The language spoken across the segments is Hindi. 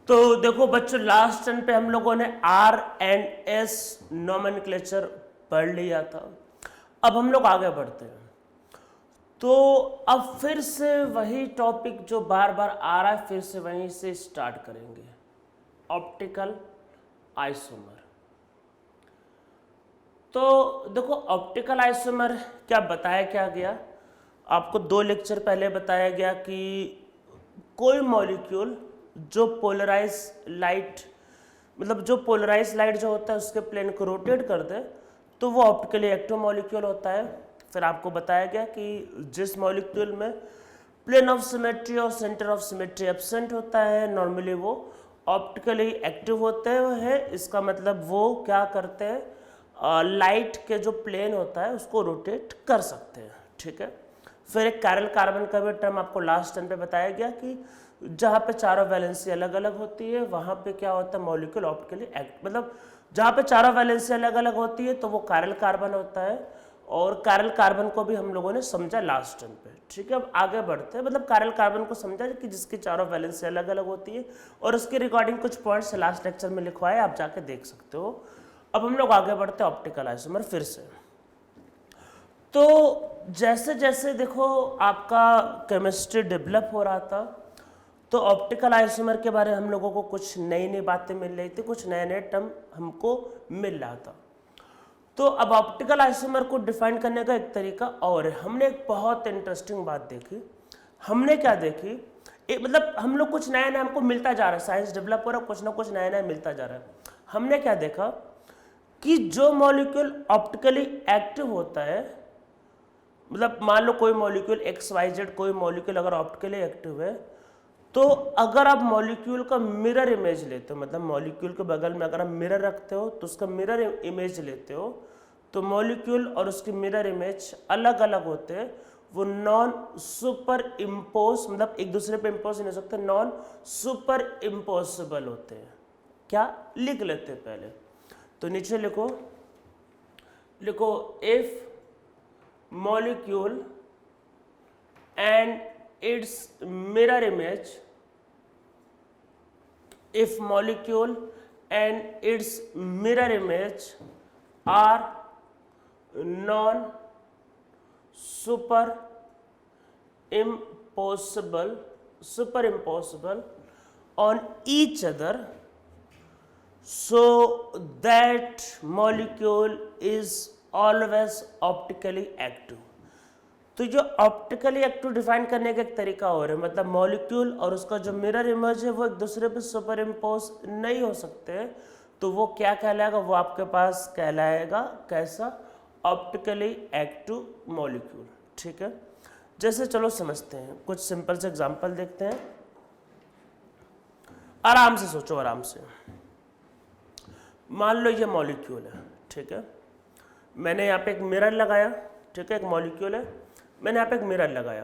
तो देखो बच्चों, लास्ट टर्न पे हम लोगों ने आर एंड एस नोमेनक्लेचर पढ़ लिया था। अब हम लोग आगे बढ़ते हैं। तो अब फिर से वही टॉपिक जो बार बार आ रहा है, फिर से वहीं से स्टार्ट करेंगे, ऑप्टिकल आइसोमर। तो देखो, ऑप्टिकल आइसोमर क्या बताया क्या गया आपको, 2 लेक्चर पहले बताया गया कि कोई मॉलिक्यूल जो पोलराइज लाइट, मतलब जो पोलराइज लाइट जो होता है उसके प्लेन को रोटेट कर दे तो वो ऑप्टिकली एक्टिव मॉलिक्यूल होता है। फिर आपको बताया गया कि जिस मॉलिक्यूल में प्लेन ऑफ सिमेट्री और सेंटर ऑफ सिमेट्री एब्सेंट होता है, नॉर्मली वो ऑप्टिकली एक्टिव होते हैं। इसका मतलब वो क्या करते हैं, लाइट के जो प्लेन होता है उसको रोटेट कर सकते हैं। ठीक है। फिर एक कैरल कार्बन का भी टर्म आपको लास्ट टाइम पे बताया गया कि जहाँ पे चारों वैलेंसी अलग अलग होती है वहाँ पे क्या होता है, मॉलिक्यूल ऑप्टिकली एक्ट, मतलब जहाँ पे चारों वैलेंसी अलग अलग होती है तो वो कैरल कार्बन होता है। और कैरल कार्बन को भी हम लोगों ने समझा लास्ट टाइम पे। ठीक है। अब आगे बढ़ते हैं, मतलब कैरल कार्बन को समझा कि जिसकी चारों वैलेंसी अलग अलग होती है, और उसके रिगार्डिंग कुछ पॉइंट्स लास्ट लेक्चर में लिखवाए, आप जाके देख सकते हो। अब हम लोग आगे बढ़ते हैं ऑप्टिकल आइसोमर फिर से। तो जैसे जैसे देखो आपका केमिस्ट्री डेवलप हो रहा था तो ऑप्टिकल आइसोमर के बारे में हम लोगों को कुछ नई नई बातें मिल रही थी, कुछ नए नए टर्म हमको मिल रहा था। तो अब ऑप्टिकल आइसोमर को डिफाइन करने का एक तरीका और है। हमने एक बहुत इंटरेस्टिंग बात देखी। हमने क्या देखी, मतलब हम लोग कुछ नया नया हमको मिलता जा रहा है, साइंस डेवलप हो रहा है, कुछ ना कुछ नया नया मिलता जा रहा है। हमने क्या देखा कि जो मॉलिक्यूल ऑप्टिकली एक्टिव होता है, मतलब मान लो कोई मॉलिक्यूल XYZ कोई मॉलिक्यूल अगर ऑप्टिकली एक्टिव है, तो अगर आप मॉलिक्यूल का मिरर इमेज लेते हो, मतलब मॉलिक्यूल के बगल में अगर आप मिरर रखते हो तो उसका मिरर इमेज लेते हो, तो मॉलिक्यूल और उसकी मिरर इमेज अलग अलग होते हैं। वो नॉन सुपर इम्पोज, मतलब एक दूसरे पे इम्पोज नहीं हो सकते, नॉन सुपर इम्पोसिबल होते हैं। क्या लिख लेते हैं पहले, तो नीचे लिखो, if molecule and its mirror image, if molecule and its mirror image are non superimposable on each other, so that molecule is always optically active. तो जो ऑप्टिकली एक्टिव डिफाइन करने का एक तरीका और है, मतलब मॉलिक्यूल और उसका जो मिरर इमेज है वो एक दूसरे पे सुपर इम्पोज नहीं हो सकते, तो वो क्या कहलाएगा, वो आपके पास कहलाएगा कैसा, ऑप्टिकली एक्टिव मॉलिक्यूल। ठीक है। जैसे चलो समझते हैं, कुछ सिंपल से एग्जांपल देखते हैं। आराम से सोचो, आराम से। मान लो ये मॉलिक्यूल है, ठीक है, मैंने यहाँ पे एक मिरर लगाया, ठीक है, एक मॉलिक्यूल है, मैंने यहाँ पे एक मिरर लगाया,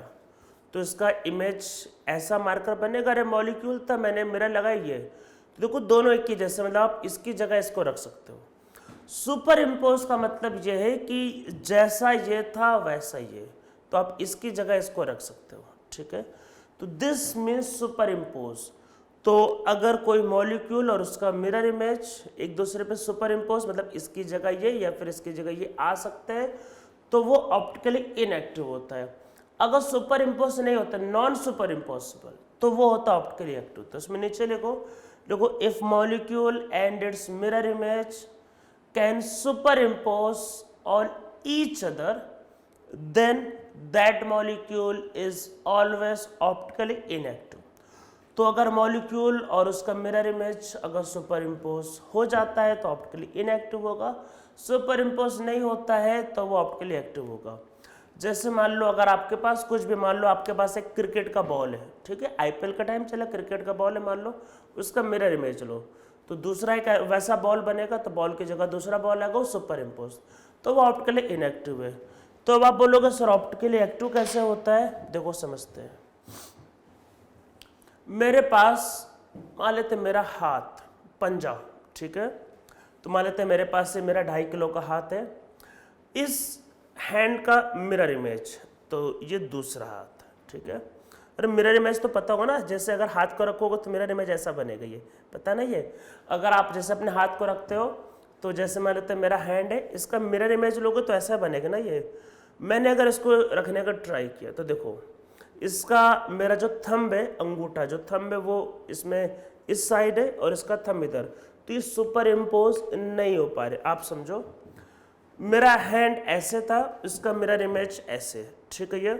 तो इसका इमेज ऐसा मार्कर बनेगा, अरे मॉलिक्यूल था, मैंने मिरर लगाया ये, तो देखो दोनों एक ही जैसे, मतलब आप इसकी जगह इसको रख सकते हो। सुपर इम्पोज का मतलब ये है कि जैसा ये था वैसा ये, तो आप इसकी जगह इसको रख सकते हो। ठीक है। तो दिस मीन्स सुपर इम्पोज। तो अगर कोई मॉलिक्यूल और उसका मिरर इमेज एक दूसरे पे सुपर इम्पोज, मतलब इसकी जगह ये या फिर इसकी जगह ये आ सकते हैं, तो वो ऑप्टिकली इनएक्टिव होता है। अगर सुपर इम्पोज नहीं होता, नॉन सुपर इम्पोसिबल, तो वो होता है ऑप्टिकली एक्टिव। तो इसमें नीचे लिखो if molecule and its mirror image can superimpose on each other, then that molecule is always optically inactive. तो अगर मॉलिक्यूल और उसका मिरर इमेज अगर सुपर इम्पोज हो जाता है तो ऑप्टिकली इनएक्टिव होगा, सुपर इम्पोज नहीं होता है तो वो ऑप्टिकली एक्टिव होगा। जैसे मान लो अगर आपके पास कुछ भी, मान लो आपके पास एक क्रिकेट का बॉल है, ठीक है, IPL का टाइम चला, क्रिकेट का बॉल है, मान लो उसका मिरर इमेज लो, तो दूसरा एक वैसा बॉल बनेगा, तो बॉल की जगह दूसरा बॉल आएगा, वो सुपर इम्पोज, तो वो ऑप्टिकली इनएक्टिव है। तो अब आप बोलोगे सर ऑप्टिकली एक्टिव कैसे होता है, देखो समझते हैं। मेरे पास मान लेते मेरा हाथ, पंजा, ठीक है, तो मान लेते मेरे पास से मेरा 2.5 किलो का हाथ है, इस हैंड का मिरर इमेज, तो ये दूसरा हाथ, ठीक है, और मिरर इमेज तो पता होगा ना, जैसे अगर हाथ को रखोगे तो मिरर इमेज ऐसा बनेगा, ये पता नहीं है। अगर आप जैसे अपने हाथ को रखते हो तो जैसे मान लेते हैं मेरा हैंड है, इसका मिरर इमेज लोगे तो ऐसा बनेगा ना ये। मैंने अगर इसको रखने का ट्राई किया तो देखो इसका मेरा जो थंब है, अंगूठा जो थंब है वो इसमें इस साइड है और इसका थंब इधर, तो ये सुपर इम्पोज नहीं हो पा रहे। आप समझो मेरा हैंड ऐसे था, इसका मिरर इमेज ऐसे, ठीक है। ये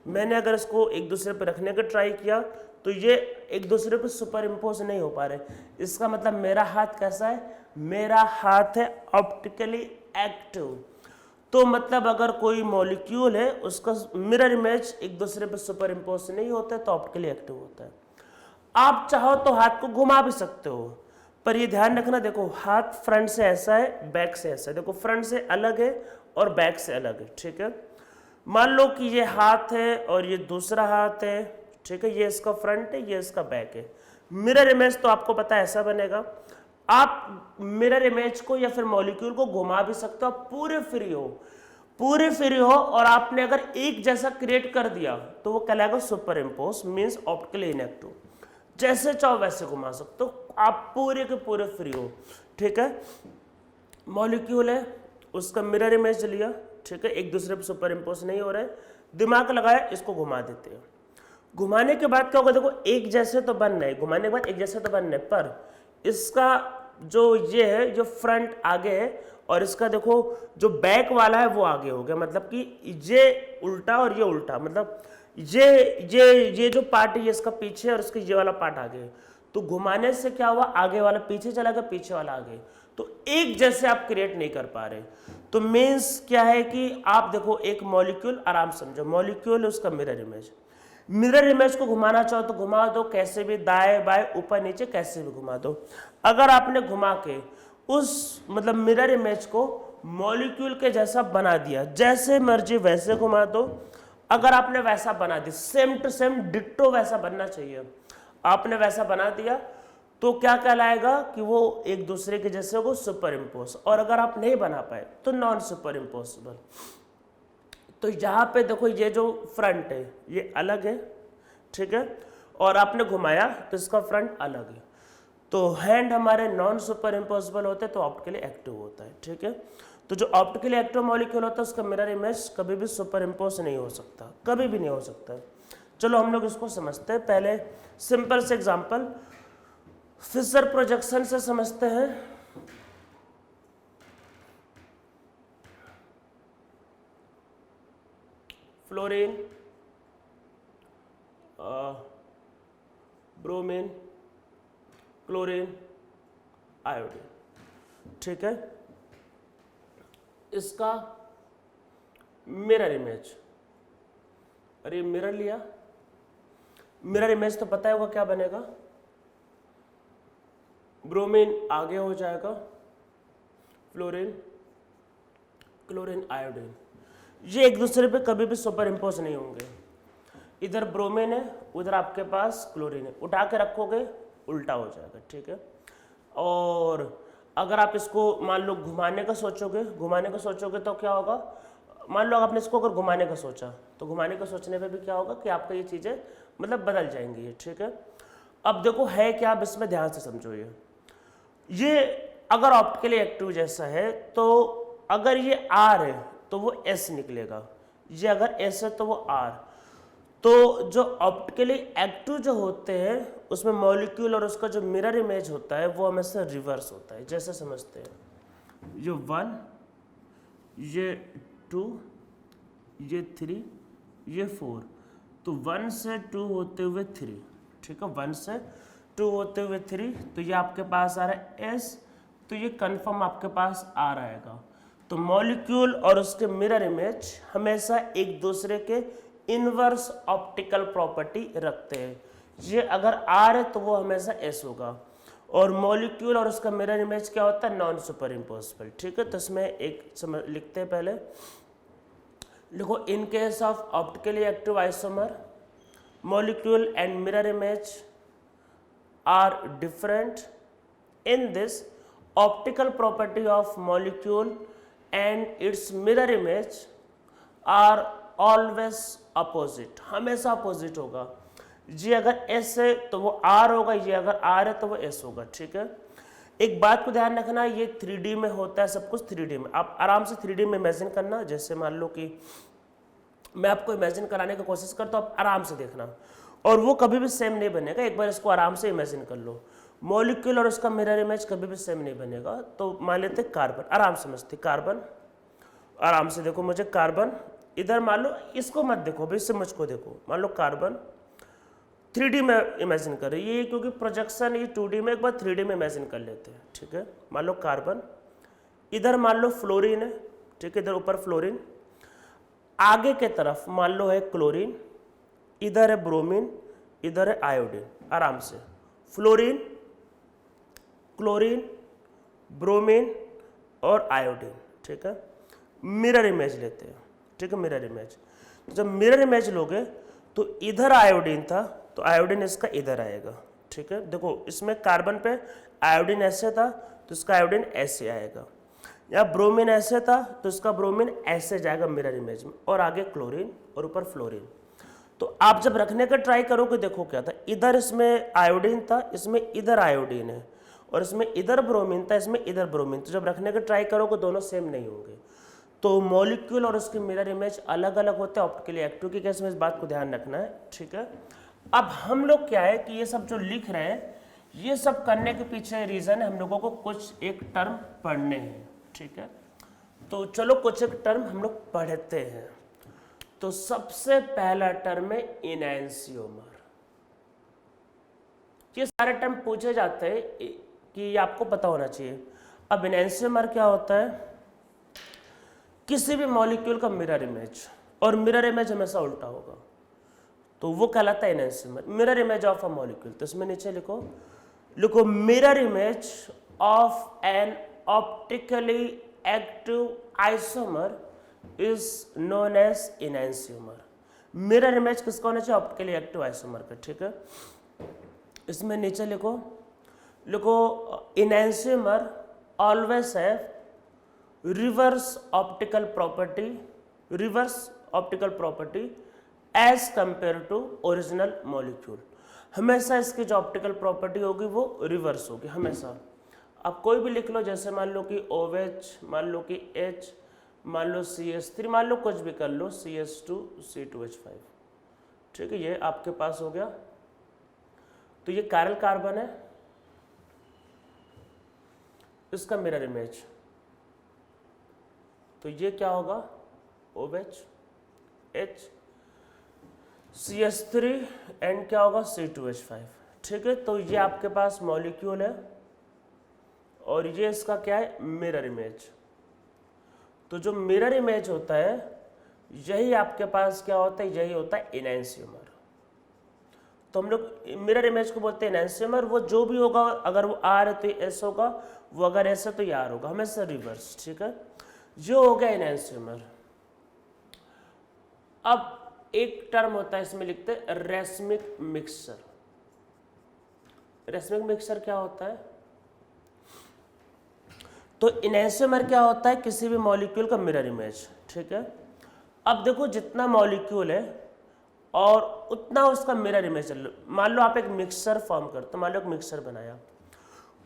मैंने अगर इसको एक दूसरे पर रखने का ट्राई किया तो ये एक दूसरे पर सुपर इम्पोज नहीं हो पा रहे। इसका मतलब मेरा हाथ कैसा है, मेरा हाथ है ऑप्टिकली एक्टिव। तो मतलब अगर कोई मॉलिक्यूल है उसका मिरर इमेज एक दूसरे पर सुपर इम्पोज नहीं होता है तो ऑप्टिकली एक्टिव होता है। आप चाहो तो हाथ को घुमा भी सकते हो, पर ये ध्यान रखना, देखो हाथ फ्रंट से ऐसा है, बैक से ऐसा है, देखो फ्रंट से अलग है और बैक से अलग है, ठीक है। मान लो कि ये हाथ है और ये दूसरा हाथ है, ठीक है, ये इसका फ्रंट है, ये इसका बैक है। मिरर इमेज तो आपको पता है ऐसा बनेगा। आप मिरर इमेज को या फिर मॉलिक्यूल को घुमा भी सकते हो, आप पूरे फ्री हो और आपने अगर एक जैसा क्रिएट कर दिया तो वो कहलाएगा super impose, means optically inactive. जैसे चाहो वैसे घुमा सकते हो, आप पूरे के पूरे फ्री हो, ठीक है। मॉलिक्यूल है, उसका मिरर इमेज लिया, ठीक है, एक दूसरे पर सुपर इम्पोज नहीं हो रहे, दिमाग लगाया, इसको घुमा देते हैं। घुमाने के बाद क्या होगा, देखो एक जैसे तो बन रहे, घुमाने के बाद एक जैसे तो बन रहे, पर इसका जो ये है जो फ्रंट आगे है और इसका देखो जो बैक वाला है वो आगे हो गया, मतलब कि ये उल्टा और ये उल्टा, मतलब ये जो पार्ट है ये इसका पीछे और इसका ये वाला पार्ट आगे। तो घुमाने से क्या हुआ, आगे वाला पीछे चला गया, पीछे वाला आगे, तो एक जैसे आप क्रिएट नहीं कर पा रहे। तो मीन्स क्या है कि आप देखो एक मॉलिक्यूल, आराम समझो, मॉलिक्यूल है उसका मिरर इमेज को घुमाना चाहो तो घुमा दो, कैसे भी, दाएं बाएं ऊपर नीचे कैसे भी घुमा दो। अगर आपने घुमा के उस मतलब मिरर इमेज को मॉलिक्यूल के जैसा बना दिया, जैसे मर्जी वैसे घुमा दो। अगर आपने वैसा बना दिया, सेम टू सेम डिट्टो वैसा बनना चाहिए, आपने वैसा बना दिया तो क्या कहलाएगा कि वो एक दूसरे के जैसे को सुपर इम्पोज। और अगर आप नहीं बना पाए तो नॉन सुपर इम्पोसिबल। तो यहाँ पे देखो ये जो फ्रंट है ये अलग है, ठीक है, और आपने घुमाया तो इसका फ्रंट अलग है। तो हैंड हमारे नॉन सुपर इम्पोसिबल होते हैं तो ऑप्टिकली एक्टिव होता है, ठीक है। तो जो ऑप्टिकली एक्टिव मॉलिक्यूल होता है उसका मिरर इमेज कभी भी सुपर इम्पोज नहीं हो सकता, कभी भी नहीं हो सकता। चलो हम लोग इसको समझते हैं। पहले सिंपल से एग्जांपल फिशर प्रोजेक्शन से समझते हैं। फ्लोरीन, ब्रोमीन, क्लोरीन, आयोडीन, ठीक है। इसका मिरर इमेज, अरे मिरर लिया, मिरर इमेज तो पता होगा क्या बनेगा, ब्रोमीन आगे हो जाएगा, फ्लोरीन, क्लोरीन, आयोडीन, ये एक दूसरे पे कभी भी सुपर इम्पोज नहीं होंगे। इधर ब्रोमीन है, उधर आपके पास क्लोरीन है, उठा के रखोगे उल्टा हो जाएगा, ठीक है। और अगर आप इसको मान लो घुमाने का सोचोगे तो क्या होगा, मान लो आपने इसको अगर घुमाने का सोचा तो घुमाने का सोचने पे भी क्या होगा कि आपका ये चीज़ें मतलब बदल जाएंगी, ठीक है। अब देखो है क्या, आप इसमें ध्यान से समझो। ये अगर ऑप्टिकली एक्टिव जैसा है तो अगर ये आर है तो वो एस निकलेगा, ये अगर एस है तो वो आर। तो जो ऑप्टिकली एक्टिव जो होते हैं उसमें मॉलिक्यूल और उसका जो मिरर इमेज होता है वो हमेशा रिवर्स होता है। जैसे समझते हैं, ये 1, ये 2, ये 3, ये 4, तो 1 से 2 होते हुए 3, ठीक है, 1 से 2 होते हुए 3, तो ये आपके पास आ रहा है एस, तो ये कन्फर्म आपके पास आ रहेगा। तो मॉलिक्यूल और उसके मिरर इमेज हमेशा एक दूसरे के इनवर्स ऑप्टिकल प्रॉपर्टी रखते हैं। ये अगर आर है तो वो हमेशा एस होगा, और मॉलिक्यूल और उसका मिरर इमेज क्या होता है, नॉन सुपर इम्पोसिबल, ठीक है। तो इसमें एक लिखते हैं, पहले लिखो, in case of optically active isomer molecule and mirror image are different, in this optical property of molecule and its mirror image are always opposite, हमेशा अपोजिट होगा। ये अगर एस है तो वो आर होगा, ये अगर आर है तो वो एस होगा। ठीक है, एक बात को ध्यान रखना, ये 3D में होता है, सब कुछ 3D में। आप आराम से 3D में इमेजिन करना। जैसे मान लो कि मैं आपको इमेजिन कराने की कोशिश करता हूँ, आप आराम से देखना, और वो कभी भी सेम नहीं बनेगा। एक बार इसको आराम से इमेजिन कर लो, मॉलिक्यूल और उसका मिरर इमेज कभी भी सेम नहीं बनेगा। तो मान लेते कार्बन, आराम समझते कार्बन, आराम से देखो मुझे कार्बन, इधर मान लो, इसको मत देखो भाई, इससे मुझको देखो। मान लो कार्बन 3D में इमेजिन कर रही है, क्योंकि प्रोजेक्शन ये 2D में, एक बार 3D में इमेजिन कर लेते हैं। ठीक है, मान लो कार्बन, इधर मान लो फ्लोरीन है। ठीक है, इधर ऊपर फ्लोरीन, आगे के तरफ मान लो है क्लोरीन, इधर है ब्रोमीन, इधर है आयोडीन। आराम से फ्लोरीन, क्लोरीन, ब्रोमीन और आयोडीन। ठीक है, मिरर इमेज लेते हैं। ठीक है, मिरर इमेज, तो जब मिरर इमेज लोगे तो इधर आयोडीन था तो आयोडीन इसका इधर आएगा। ठीक है, देखो इसमें कार्बन पे आयोडीन ऐसे था तो इसका आयोडीन ऐसे आएगा, या ब्रोमीन ऐसे था तो इसका ब्रोमीन ऐसे जाएगा मिरर इमेज में, और आगे क्लोरीन और ऊपर फ्लोरीन। तो आप जब रखने का ट्राई करोगे, देखो क्या था, इधर इसमें आयोडीन था, इसमें इधर आयोडीन है, और इसमें इधर ब्रोमीन था, इसमें इधर ब्रोमीन। तो जब रखने का ट्राई करोगे दोनों सेम नहीं होंगे। तो मॉलिक्यूल और उसके मिरर इमेज अलग अलग होते हैं ऑप्टिकली एक्टिव के केस में, इस बात को ध्यान रखना है। ठीक है, अब हम लोग क्या है कि ये सब जो लिख रहे हैं, ये सब करने के पीछे रीजन है हम लोगों को कुछ एक टर्म पढ़ने हैं। ठीक है, तो चलो कुछ एक टर्म हम लोग पढ़ते हैं। तो सबसे पहला टर्म है इनैंसियोमर। ये सारे टर्म पूछे जाते हैं कि आपको पता होना चाहिए। अब इनैंसियोमर क्या होता है, किसी भी मॉलिक्यूल का मिरर इमेज, और मिरर इमेज हमेशा उल्टा होगा, तो वो कहलाता है enantiomer, mirror image of a molecule. तो इसमें नीचे लिखो mirror image of an optically active isomer is known as enantiomer. Mirror image किसका होना चाहिए, ऑप्टिकली एक्टिव आइसोमर का। ठीक है, इसमें नीचे लिखो enantiomer always have reverse optical property as compare to original molecule. हमेशा इसकी जो ऑप्टिकल प्रॉपर्टी होगी वो रिवर्स होगी हमेशा। आप कोई भी लिख लो, जैसे मान लो कि OH, मान लो कि H, मान लो CH3, मान लो कुछ भी कर लो, CH2 C2H5। ठीक है, ये आपके पास हो गया। तो ये कायरल कार्बन है, इसका मिरर इमेज, तो ये क्या होगा, OH, H, CH3 एंड क्या होगा, C2H5। ठीक है, तो ये आपके पास मॉलिक्यूल है और ये इसका क्या है, मिरर इमेज। तो जो मिरर इमेज होता है यही आपके पास क्या होता है, यही होता है इनैंसियोमर। तो हम लोग मिरर इमेज को बोलते हैं इनैंसियोमर। वो जो भी होगा, अगर वो आर है तो ये एस होगा, वो अगर एस है तो ये आर होगा, हमेशा रिवर्स। ठीक है, जो हो गया इनैंसियोमर। अब एक टर्म होता है इसमें लिखते हैं रेसमिक मिक्सचर। रेसमिक मिक्सचर क्या होता है, तो इनैंसियोमर क्या होता है, किसी भी मॉलिक्यूल का मिरर इमेज। ठीक है, अब देखो जितना मॉलिक्यूल है और उतना उसका मिरर इमेज। मान लो आप एक मिक्सचर फॉर्म करते, मान लो एक मिक्सचर बनाया,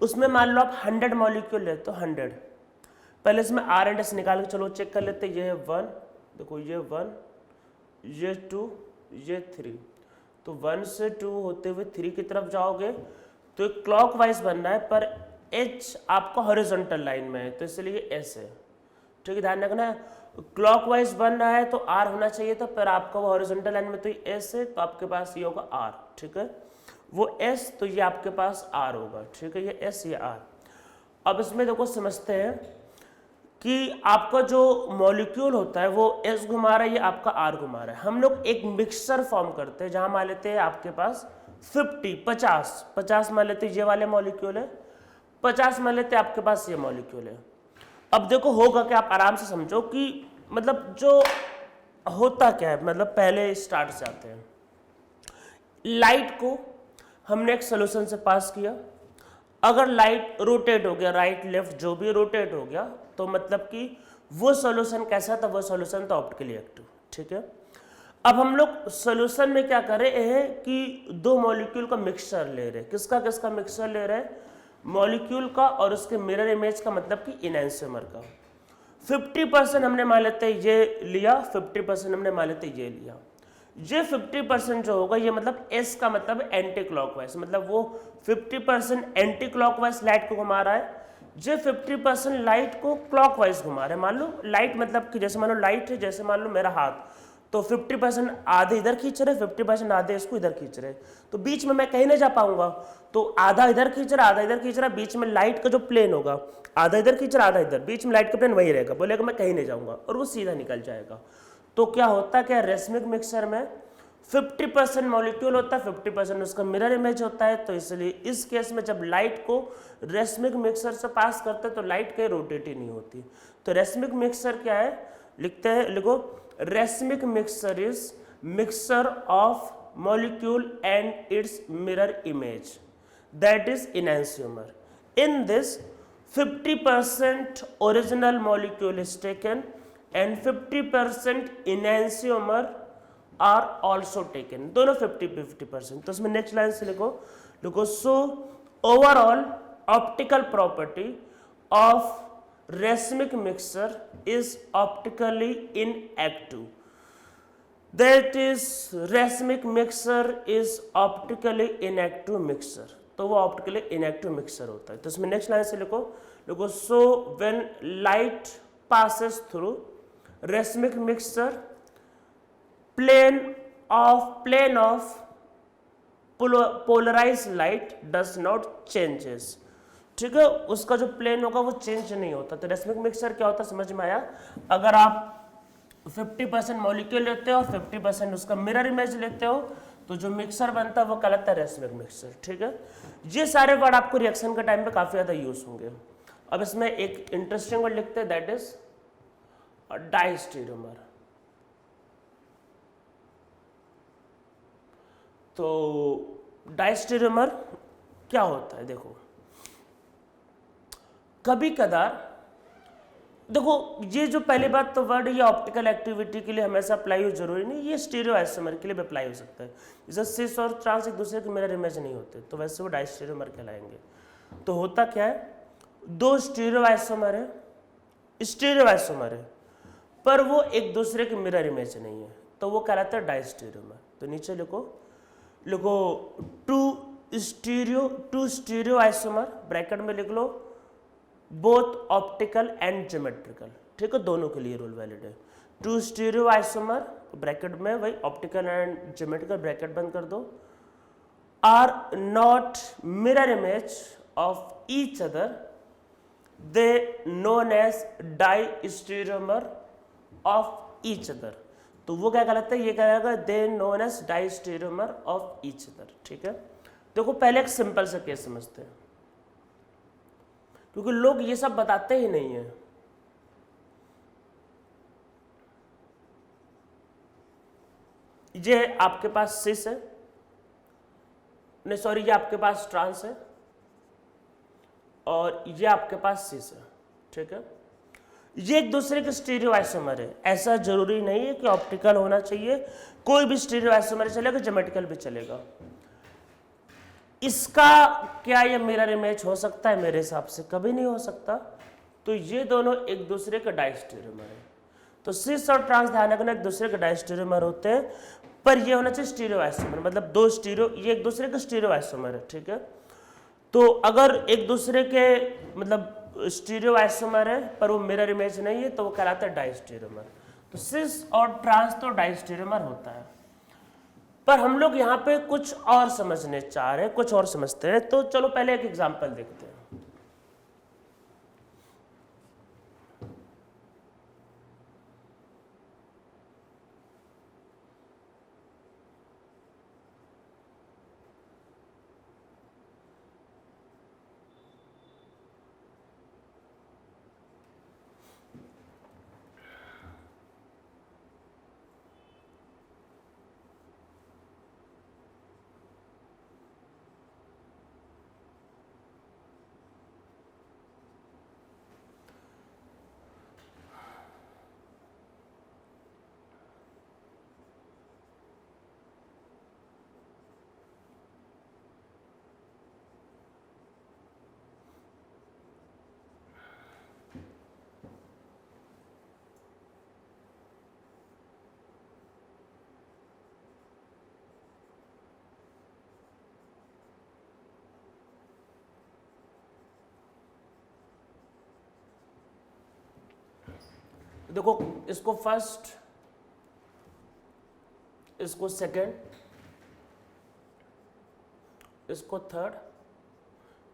उसमें मान लो आप 100 मॉलिक्यूल लेते हो, 100। पहले इसमें आर एंड एस निकाल के चलो चेक कर लेते। ये है 1, देखो ये 1, ये 2, ये 3। तो 1 से 2 होते हुए 3 की तरफ जाओगे तो एक क्लॉकवाइज बनना है, पर H आपका हॉरिजॉन्टल लाइन में है तो इसलिए S है। ठीक है, ध्यान रखना है, क्लॉकवाइज बन रहा है तो R होना चाहिए था, पर आपका वो हॉरिजॉन्टल लाइन में तो ये S है, तो आपके पास ये होगा R। ठीक है, वो S तो ये आपके पास R होगा। ठीक है, ये S ये R। अब इसमें देखो समझते हैं कि आपका जो मॉलिक्यूल होता है वो S घुमा रहा है, ये आपका R घुमा रहा है। हम लोग एक मिक्सचर फॉर्म करते हैं जहां मान लेते हैं आपके पास 50 मान लेते ये वाले मॉलिक्यूल है, 50 मान लेते आपके पास ये मॉलिक्यूल है। अब देखो होगा कि आप आराम से समझो कि मतलब जो होता क्या है, मतलब पहले स्टार्ट से आते हैं। लाइट को हमने एक सोल्यूशन से पास किया, अगर लाइट रोटेट हो गया, राइट लेफ्ट जो भी रोटेट हो गया, तो मतलब कि वो सॉल्यूशन कैसा था, वो सॉल्यूशन था ऑप्टिकली एक्टिव। ठीक है, अब हम लोग सोल्यूशन में क्या कर रहे हैं कि दो मॉलिक्यूल का मिक्सचर ले रहे हैं। किसका किसका मिक्सचर ले रहे हैं? मॉलिक्यूल का और उसके मिरर इमेज का, मतलब कि इनैंसियोमर का। 50% हमने मान लेते ये लिया, 50% हमने मान लेते ये लिया। ये 50% जो होगा ये मतलब एस का मतलब एंटी क्लॉकवाइज, मतलब वो 50% एंटी क्लॉकवाइज लाइट को घुमा रहा है, जो 50% लाइट को क्लॉकवाइज घुमा रहा है। मान लो लाइट मतलब कि जैसे मान लो लाइट है, जैसे मान लो मेरा हाथ, तो 50% आधे इधर खींच रहे, 50% आधे इसको इधर खींच रहे, तो बीच में मैं कहीं नहीं जा पाऊंगा। तो आधा इधर खींच रहा, आधा इधर खींच रहा, बीच में लाइट का जो प्लेन होगा, आधा इधर खींच रहा, आधा इधर, बीच में लाइट का प्लेन वही रहेगा, बोलेगा मैं कहीं नहीं जाऊंगा, और वो सीधा निकल जाएगा। तो क्या होता है, क्या रेसमिक मिक्सर में 50% मॉलिक्यूल होता है, 50% उसका मिरर इमेज होता है। तो इसलिए इस केस में जब लाइट को रेसमिक मिक्सर से पास करते हैं तो लाइट कहीं रोटेट ही नहीं होती। तो रेसमिक मिक्सर क्या है, लिखते हैं, लिखो, racemic mixer is mixer of molecule and its mirror image, that is enantiomer. In this 50% original molecule is taken and 50% enantiomer are also taken, दोनों 50-50%। तो इसमें नेक्स्ट लाइन से लिखो, लिखो, so overall optical property of racemic mixer is optically inactive, that is racemic mixer is optically inactive mixer। तो वो ऑप्टिकली इनएक्टिव मिक्सर होता है। तो इसमें नेक्स्ट लाइन से लिखो, लिखो, so when light passes through racemic mixer plane of polarise light does not changes. ठीक है, उसका जो प्लेन होगा वो चेंज नहीं होता। तो रेसमिक मिक्सर क्या होता है समझ में आया? अगर आप 50% मॉलिक्यूल लेते हो और 50% उसका मिरर इमेज लेते हो तो जो मिक्सर बनता है वो कहलाता है रेसमिक मिक्सर। ठीक है, ये सारे वर्ड आपको रिएक्शन के टाइम पे काफी ज्यादा यूज होंगे। अब इसमें एक इंटरेस्टिंग वर्ड लिखते हैं, दैट इज डाइस्टेरियोमर। तो डाइस्टेरियोमर क्या होता है? देखो, कभी कदार, देखो ये जो पहली बात तो वर्ड, ये ऑप्टिकल एक्टिविटी के लिए हमेशा अप्लाई हो जरूरी नहीं, ये स्टीरियो आइसोमर के लिए भी अप्लाई हो सकता है। जैसे सिस और ट्रांस एक दूसरे के मिरर इमेज नहीं होते तो वैसे वो डाइस्टेरियोमर कहलाएंगे। तो होता क्या है, दो स्टीरियो आइसोमर है, स्टीरियो आइसोमर है, पर वो एक दूसरे के मिरर इमेज नहीं है, तो वो कहलाता है डाइस्टेरियोमर। तो नीचे लिखो, लिखो, टू स्टीरियो आइसोमर, ब्रैकेट में लिख लो, बोथ ऑप्टिकल एंड ज्योमेट्रिकल। ठीक है, दोनों के लिए रूल वैलिड है। टू स्टीरियो आइसोमर, ब्रैकेट में वही ऑप्टिकल एंड ज्योमेट्रिकल, ब्रैकेट बंद कर दो, are not mirror image of each other, they known as diastereomer of each other. तो वो क्या कहलाता है, ये कहेगा they known as diastereomer of each other. ठीक है, देखो पहले एक सिंपल सा केस समझते हैं, क्योंकि लोग ये सब बताते ही नहीं है। ये आपके पास सिस है, नहीं सॉरी, ये आपके पास ट्रांस है और ये आपके पास सिस है। ठीक है, ये एक दूसरे के स्टीरियो आइसोमर है। ऐसा जरूरी नहीं है कि ऑप्टिकल होना चाहिए, कोई भी स्टीरियो आइसोमर चलेगा, ज्योमेट्रिकल भी चलेगा। इसका क्या ये मिरर इमेज हो सकता है? मेरे हिसाब से कभी नहीं हो सकता। तो ये दोनों एक दूसरे के डाइस्टेरियोमर है। तो सिस और ट्रांस ध्यान रखना, एक दूसरे के डाइस्टेरियोमर होते हैं, पर ये होना चाहिए स्टीरियो आइसोमर, मतलब दो स्टीरियो, ये एक दूसरे के स्टीरियो आइसोमर है। ठीक है, तो अगर एक दूसरे के मतलब स्टीरियो आइसोमर है पर वो मिरर इमेज नहीं है तो वो कहलाता है डाइस्टेरियोमर। तो सिस और ट्रांस तो डाइस्टेरियोमर होता है, पर हम लोग यहाँ पे कुछ और समझने चाह रहे हैं, कुछ और समझते हैं। तो चलो पहले एक एग्जांपल देखते हैं। देखो इसको फर्स्ट, इसको सेकंड, इसको थर्ड,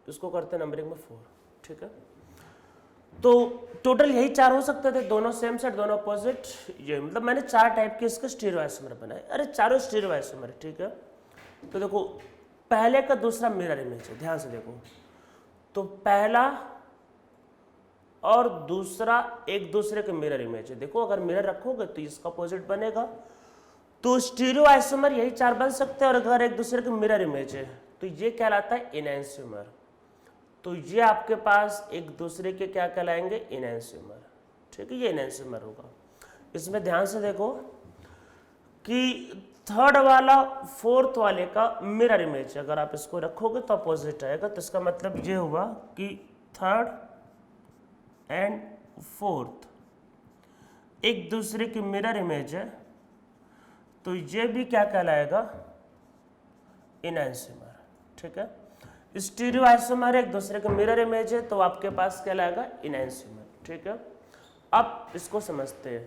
इसको करते हैं नंबरिंग में 4, ठीक है। तो टोटल यही 4 हो सकते थे, दोनों सेम सेट, दोनों अपोजिट, ये मतलब मैंने 4 टाइप के इसके स्टीरियो आइसोमर बनाए। अरे चारों स्टीरियो आइसोमर है, ठीक है। तो देखो पहले का दूसरा मिरर इमेज है, ध्यान से देखो। तो पहला और दूसरा एक दूसरे के मिरर इमेज है। देखो अगर मिरर रखोगे तो इसका अपोजिट बनेगा। तो स्टीरियो आइसोमर यही 4 बन सकते हैं, और अगर एक दूसरे के मिरर इमेज है तो ये कहलाता है इनैंसियोमर। तो ये आपके पास एक दूसरे के क्या कहलाएंगे, इनैंसियोमर, ठीक है। ये इनैंसियोमर होगा। इसमें ध्यान से देखो कि थर्ड वाला फोर्थ वाले का मिरर इमेज, अगर आप इसको रखोगे तो अपोजिट आएगा। तो इसका मतलब ये हुआ कि थर्ड एंड फोर्थ एक दूसरे की मिरर इमेज है, तो ये भी क्या कहलाएगा, इनैंसियोमर, ठीक है। स्टीरियो आइसोमर एक दूसरे के मिरर इमेज है, तो आपके पास कहलाएगा इनैंसियोमर, ठीक है। अब इसको समझते हैं।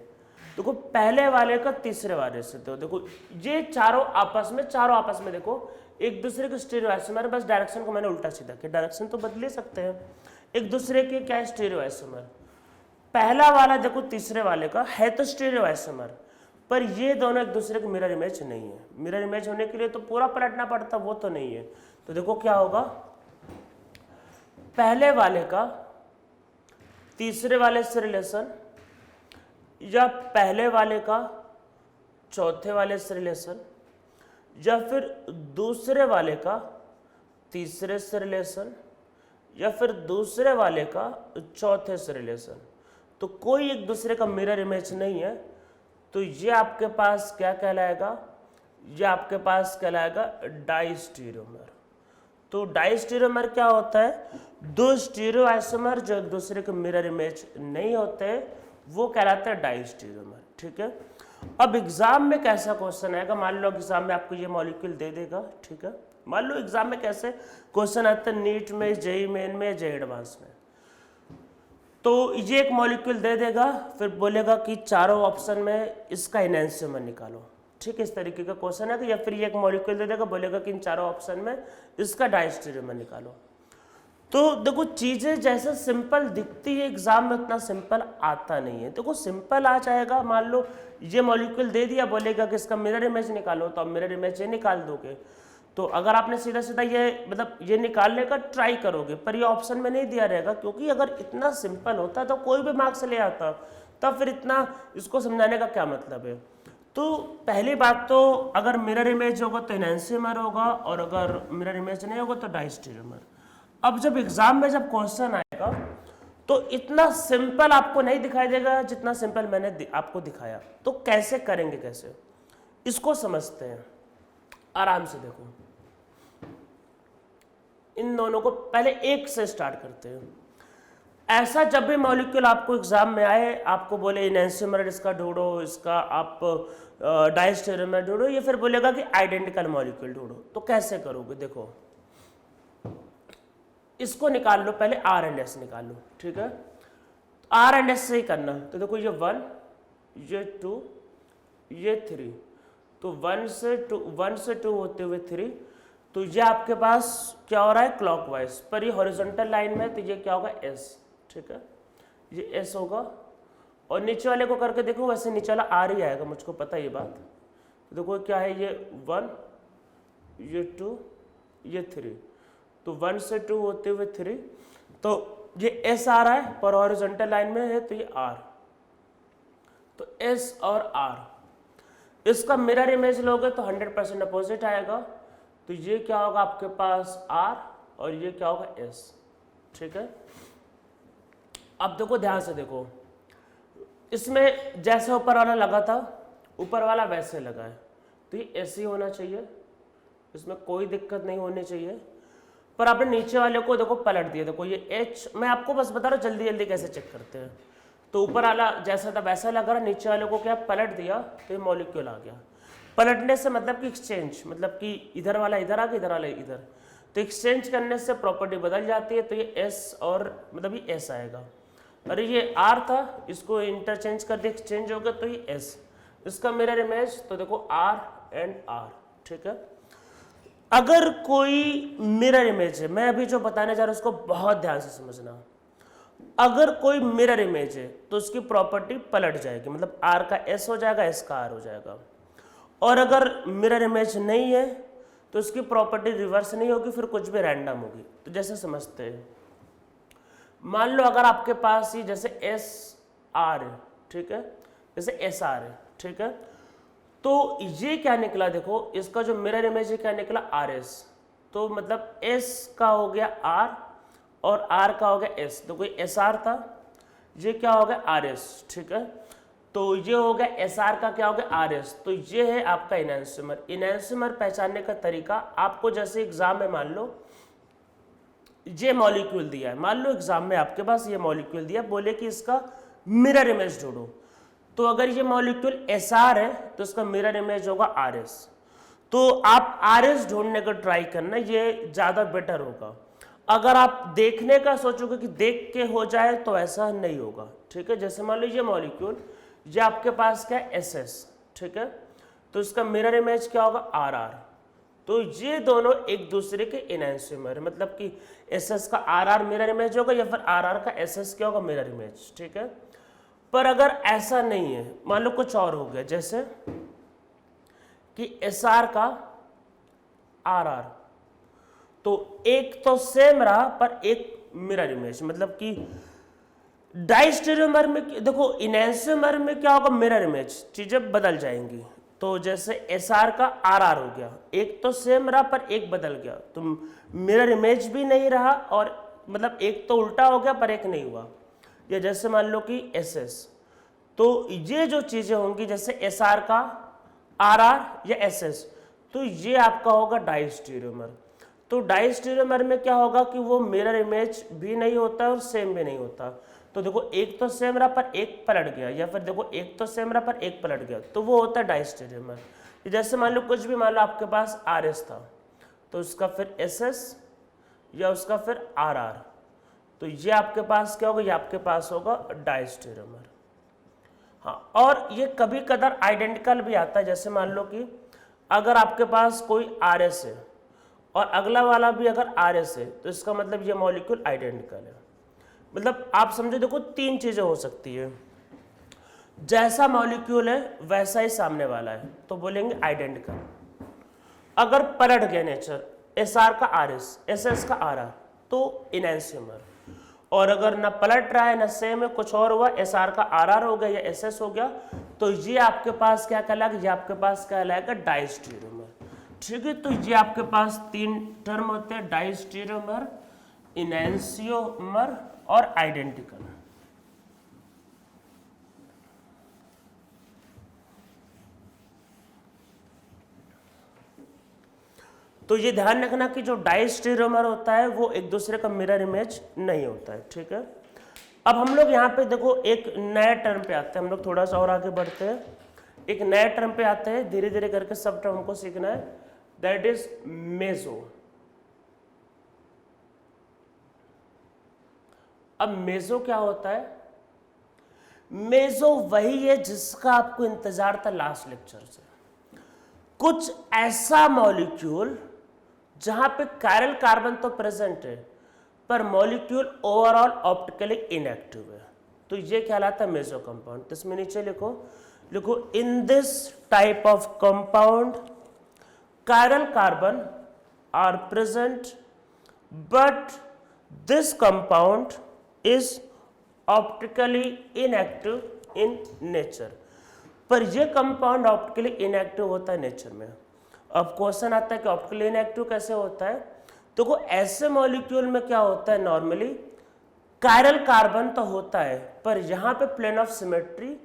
देखो पहले वाले का तीसरे वाले से, तो देखो ये चारों आपस में देखो एक दूसरे के स्टीरियो आइसोमर, बस डायरेक्शन को मैंने उल्टा सीधा किया, डायरेक्शन तो बदल ही सकते हैं। एक दूसरे के क्या स्टीरियो आइसोमर, पहला वाला देखो तीसरे वाले का है तो स्टीरियो आइसोमर, पर ये दोनों एक दूसरे के मिरर इमेज नहीं है। मिरर इमेज होने के लिए तो पूरा पलटना पड़ता, वो तो नहीं है। तो देखो क्या होगा, पहले वाले का तीसरे वाले से रिलेशन, या पहले वाले का चौथे वाले से रिलेशन, या फिर दूसरे वाले का तीसरे से रिलेशन, या फिर दूसरे वाले का चौथे से रिलेशन। तो कोई एक दूसरे का मिरर इमेज नहीं है, तो ये आपके पास क्या कहलाएगा, ये आपके पास कहलाएगा डाइस्टीरियोमर। तो डाइस्टीरियोमर क्या होता है, दो स्टीरियो आइसोमर जो एक दूसरे के मिरर इमेज नहीं होते, वो कहलाता है डाइस्टीरियोमर, ठीक है। अब एग्जाम में कैसा क्वेश्चन आएगा, मान लो एग्जाम में आपको ये मॉलिक्यूल दे देगा, ठीक है। मान लो एग्जाम में कैसे क्वेश्चन आते हैं, नीट में, जेईई मेन में, जेईई एडवांस में। तो ये एक मॉलिक्यूल दे देगा, फिर बोलेगा कि चारों ऑप्शन में इसका इनैंसियोमर निकालो, ठीक है। इस तरीके का क्वेश्चन है। या फिर ये एक मॉलिक्यूल दे देगा, बोलेगा कि इन चारों ऑप्शन में इसका डाइस्टीरियोमर निकालो। तो देखो चीजें जैसे सिंपल दिखती है, एग्जाम में उतना सिंपल आता नहीं है। देखो सिंपल आ जाएगा, मान लो ये मॉलिक्यूल दे दिया, बोलेगा कि इसका मिरर इमेज निकालो, तो आप मिरर इमेज ये निकाल दोगे। तो अगर आपने सीधा सीधा ये मतलब ये निकालने का ट्राई करोगे, पर ये ऑप्शन में नहीं दिया रहेगा, क्योंकि अगर इतना सिंपल होता तो कोई भी मार्क्स ले आता, तब फिर इतना इसको समझाने का क्या मतलब है। तो पहली बात तो अगर मिरर इमेज होगा तो इनैंसियोमर होगा, और अगर मिरर इमेज नहीं होगा तो डाइस्टीरियोमर। अब जब एग्जाम में जब क्वेश्चन आएगा तो इतना सिंपल आपको नहीं दिखाई देगा जितना सिंपल मैंने आपको दिखाया। तो कैसे करेंगे, कैसे, इसको समझते हैं। आराम से देखो, इन दोनों को पहले एक से स्टार्ट करते हैं। ऐसा जब भी मॉलिक्यूल आपको एग्जाम में आए, आपको बोले इनैंसियोमर इसका ढूंढो, इसका आप डाइस्टीरियोमर ढूंढो, ये फिर बोलेगा कि आइडेंटिकल मॉलिक्यूल ढूंढो, तो कैसे करोगे, देखो इसको निकाल लो, पहले आर एंड एस निकाल लो, ठीक है। आर एंड एस से ही करना। तो देखो ये 1, ये 2, ये 3, तो 1 से 2 होते हुए 3, तो ये आपके पास क्या हो रहा है, क्लॉकवाइज, पर ये हॉरिजॉन्टल लाइन में, तो ये क्या होगा, एस, ठीक है, ये एस होगा। और नीचे वाले को करके देखो, वैसे नीचे वाला आर ही आएगा, मुझको पता है ये बात। तो देखो क्या है, ये 1, ये 2, ये 3, तो 1 से 2 होते हुए 3, तो ये एस आ रहा है, पर हॉरिजॉन्टल लाइन में है, तो ये आर, तो एस और आर। इसका मिरर इमेज लोगे तो 100% अपोजिट आएगा। तो ये क्या होगा आपके पास आर, और ये क्या होगा एस, ठीक है। अब देखो ध्यान से देखो, इसमें जैसे ऊपर वाला लगा था, ऊपर वाला वैसे लगा है, तो ये ऐसे ही होना चाहिए, इसमें कोई दिक्कत नहीं होनी चाहिए। पर आपने नीचे वाले को देखो पलट दिया, देखो ये एच, मैं आपको बस बता रहा हूँ जल्दी जल्दी कैसे चेक करते हैं। तो ऊपर वाला जैसा था वैसा लग रहा, नीचे वाले को क्या पलट दिया, तो ये मॉलिक्यूल आ गया। पलटने से मतलब कि एक्सचेंज, मतलब कि इधर वाला इधर आ गया, इधर वाला इधर, तो एक्सचेंज करने से प्रॉपर्टी बदल जाती है। तो ये एस और मतलब ये एस आएगा, अरे ये R था, इसको इंटरचेंज कर दिया, एक्सचेंज हो गया तो ये S, इसका मिरर इमेज तो देखो R एंड R, ठीक है। अगर कोई मिरर इमेज है, मैं अभी जो बताने जा रहा हूं उसको बहुत ध्यान से समझना, अगर कोई मिरर इमेज है तो उसकी प्रॉपर्टी पलट जाएगी, मतलब R का S हो जाएगा, S का R हो जाएगा। और अगर मिरर इमेज नहीं है तो उसकी प्रॉपर्टी रिवर्स नहीं होगी, फिर कुछ भी रैंडम होगी। तो जैसे समझते हैं, मान लो अगर आपके पास ही जैसे एस आर है, ठीक है, जैसे एस आर है, ठीक है, तो ये क्या निकला, देखो इसका जो मिरर इमेज है क्या निकला, आर एस। तो मतलब एस का हो गया आर और आर का हो गया एस, तो कोई एस आर था, ये क्या हो गया आर एस, ठीक है। तो ये हो गया एस आर का क्या हो गया आर एस। तो ये है आपका इनैंसोमर। इनैंसोमर पहचानने का तरीका, आपको जैसे एग्जाम में मान लो ये मॉलिक्यूल दिया है, मान लो एग्जाम में आपके पास ये मॉलिक्यूल दिया, बोले कि इसका मिरर इमेज ढूंढो, तो अगर ये मॉलिक्यूल एस आर है तो इसका मिरर इमेज होगा आर एस। तो आप आर एस ढूंढने का ट्राई करना, ये ज़्यादा बेटर होगा। अगर आप देखने का सोचोगे कि देख के हो जाए तो ऐसा नहीं होगा, ठीक है। जैसे मान लो ये मॉलिक्यूल, ये आपके पास क्या है एस एस, ठीक है, तो इसका मिरर इमेज क्या होगा आर आर। तो ये दोनों एक दूसरे के इनैंसोमर है, मतलब कि एस एस का आर आर मिरर इमेज होगा या फिर आर आर का एस एस क्या होगा मिरर इमेज, ठीक है। पर अगर ऐसा नहीं है, मान लो कुछ और हो गया, जैसे कि एस आर का आर आर, तो एक तो सेम रहा पर एक मिरर इमेज, मतलब कि डाइस्टेरियोमर में देखो, इनैंसोमर में क्या होगा मिरर इमेज, चीजें बदल जाएंगी। तो जैसे एस आर का आर आर हो गया, एक तो सेम रहा पर एक बदल गया, तो मिरर इमेज भी नहीं रहा, और मतलब एक तो उल्टा हो गया पर एक नहीं हुआ। या जैसे मान लो कि एस एस, तो ये जो चीजें होंगी जैसे एस आर का आर आर या एस एस, तो ये आपका होगा डाइस्टेरियोमर। तो डाइस्टेरियोमर में क्या होगा कि वो मिरर इमेज भी नहीं होता और सेम भी नहीं होता। तो देखो एक तो सेम रहा पर एक पलट गया, या फिर देखो एक तो सेम रहा पर एक पलट गया, तो वो होता है डाइस्टेरियोमर। जैसे मान लो कुछ भी, मान लो आपके पास आर एस था, तो उसका फिर एस एस या उसका फिर आर आर, तो ये आपके पास क्या होगा, ये आपके पास होगा डाइस्टेरियोमर। हाँ, और ये कभी कदर आइडेंटिकल भी आता है। जैसे मान लो कि अगर आपके पास कोई आर एस है और अगला वाला भी अगर आर एस है, तो इसका मतलब ये मॉलिक्यूल आइडेंटिकल है। मतलब आप समझो, देखो तीन चीजें हो सकती है, जैसा मॉलिक्यूल है वैसा ही सामने वाला है, तो बोलेंगे आइडेंटिकल। अगर पलट गया नेचर, एस आर का आर एस, एस एस का आर आर, तो इनैंसोमर। और अगर ना पलट रहा है ना सेम है, कुछ और हुआ, एस आर का आर आर हो गया या एस एस हो गया, तो ये आपके पास क्या कहलाएगा, ये आपके पास कहलाएगा डाइस्टेरियोमर, ठीक है। तो ये आपके पास तीन टर्म होते हैं, डाइस्टेरियोमर, इनैंसियोमर और आइडेंटिकल। तो ये ध्यान रखना कि जो डाइस्टेरियोमर होता है वो एक दूसरे का मिरर इमेज नहीं होता है, ठीक है। अब हम लोग यहाँ पे देखो एक नया टर्म पे आते हैं, हम लोग थोड़ा सा और आगे बढ़ते हैं, एक नया टर्म पे आते हैं, धीरे धीरे करके सब टर्म हमको सीखना है, दैट इज मेसो। अब मेसो क्या होता है, मेसो वही है जिसका आपको इंतजार था लास्ट लेक्चर से, कुछ ऐसा मॉलिक्यूल जहां पे कायरल कार्बन तो प्रेजेंट है पर मॉलिक्यूल ओवरऑल ऑप्टिकली इनएक्टिव है, तो ये कहलाता है मेसो कंपाउंड। तो इसमें नीचे लिखो, लिखो in this type of compound chiral carbon are present but this compound is optically inactive in nature. पर यह कंपाउंड ऑप्टिकली इनएक्टिव होता है नेचर में। अब क्वेश्चन आता है कि ऑप्टिकली इनएक्टिव कैसे होता है, तो ऐसे मॉलिक्यूल में क्या होता है, नॉर्मली कायरल कार्बन तो होता है पर यहां पे प्लेन ऑफ सिमेट्री,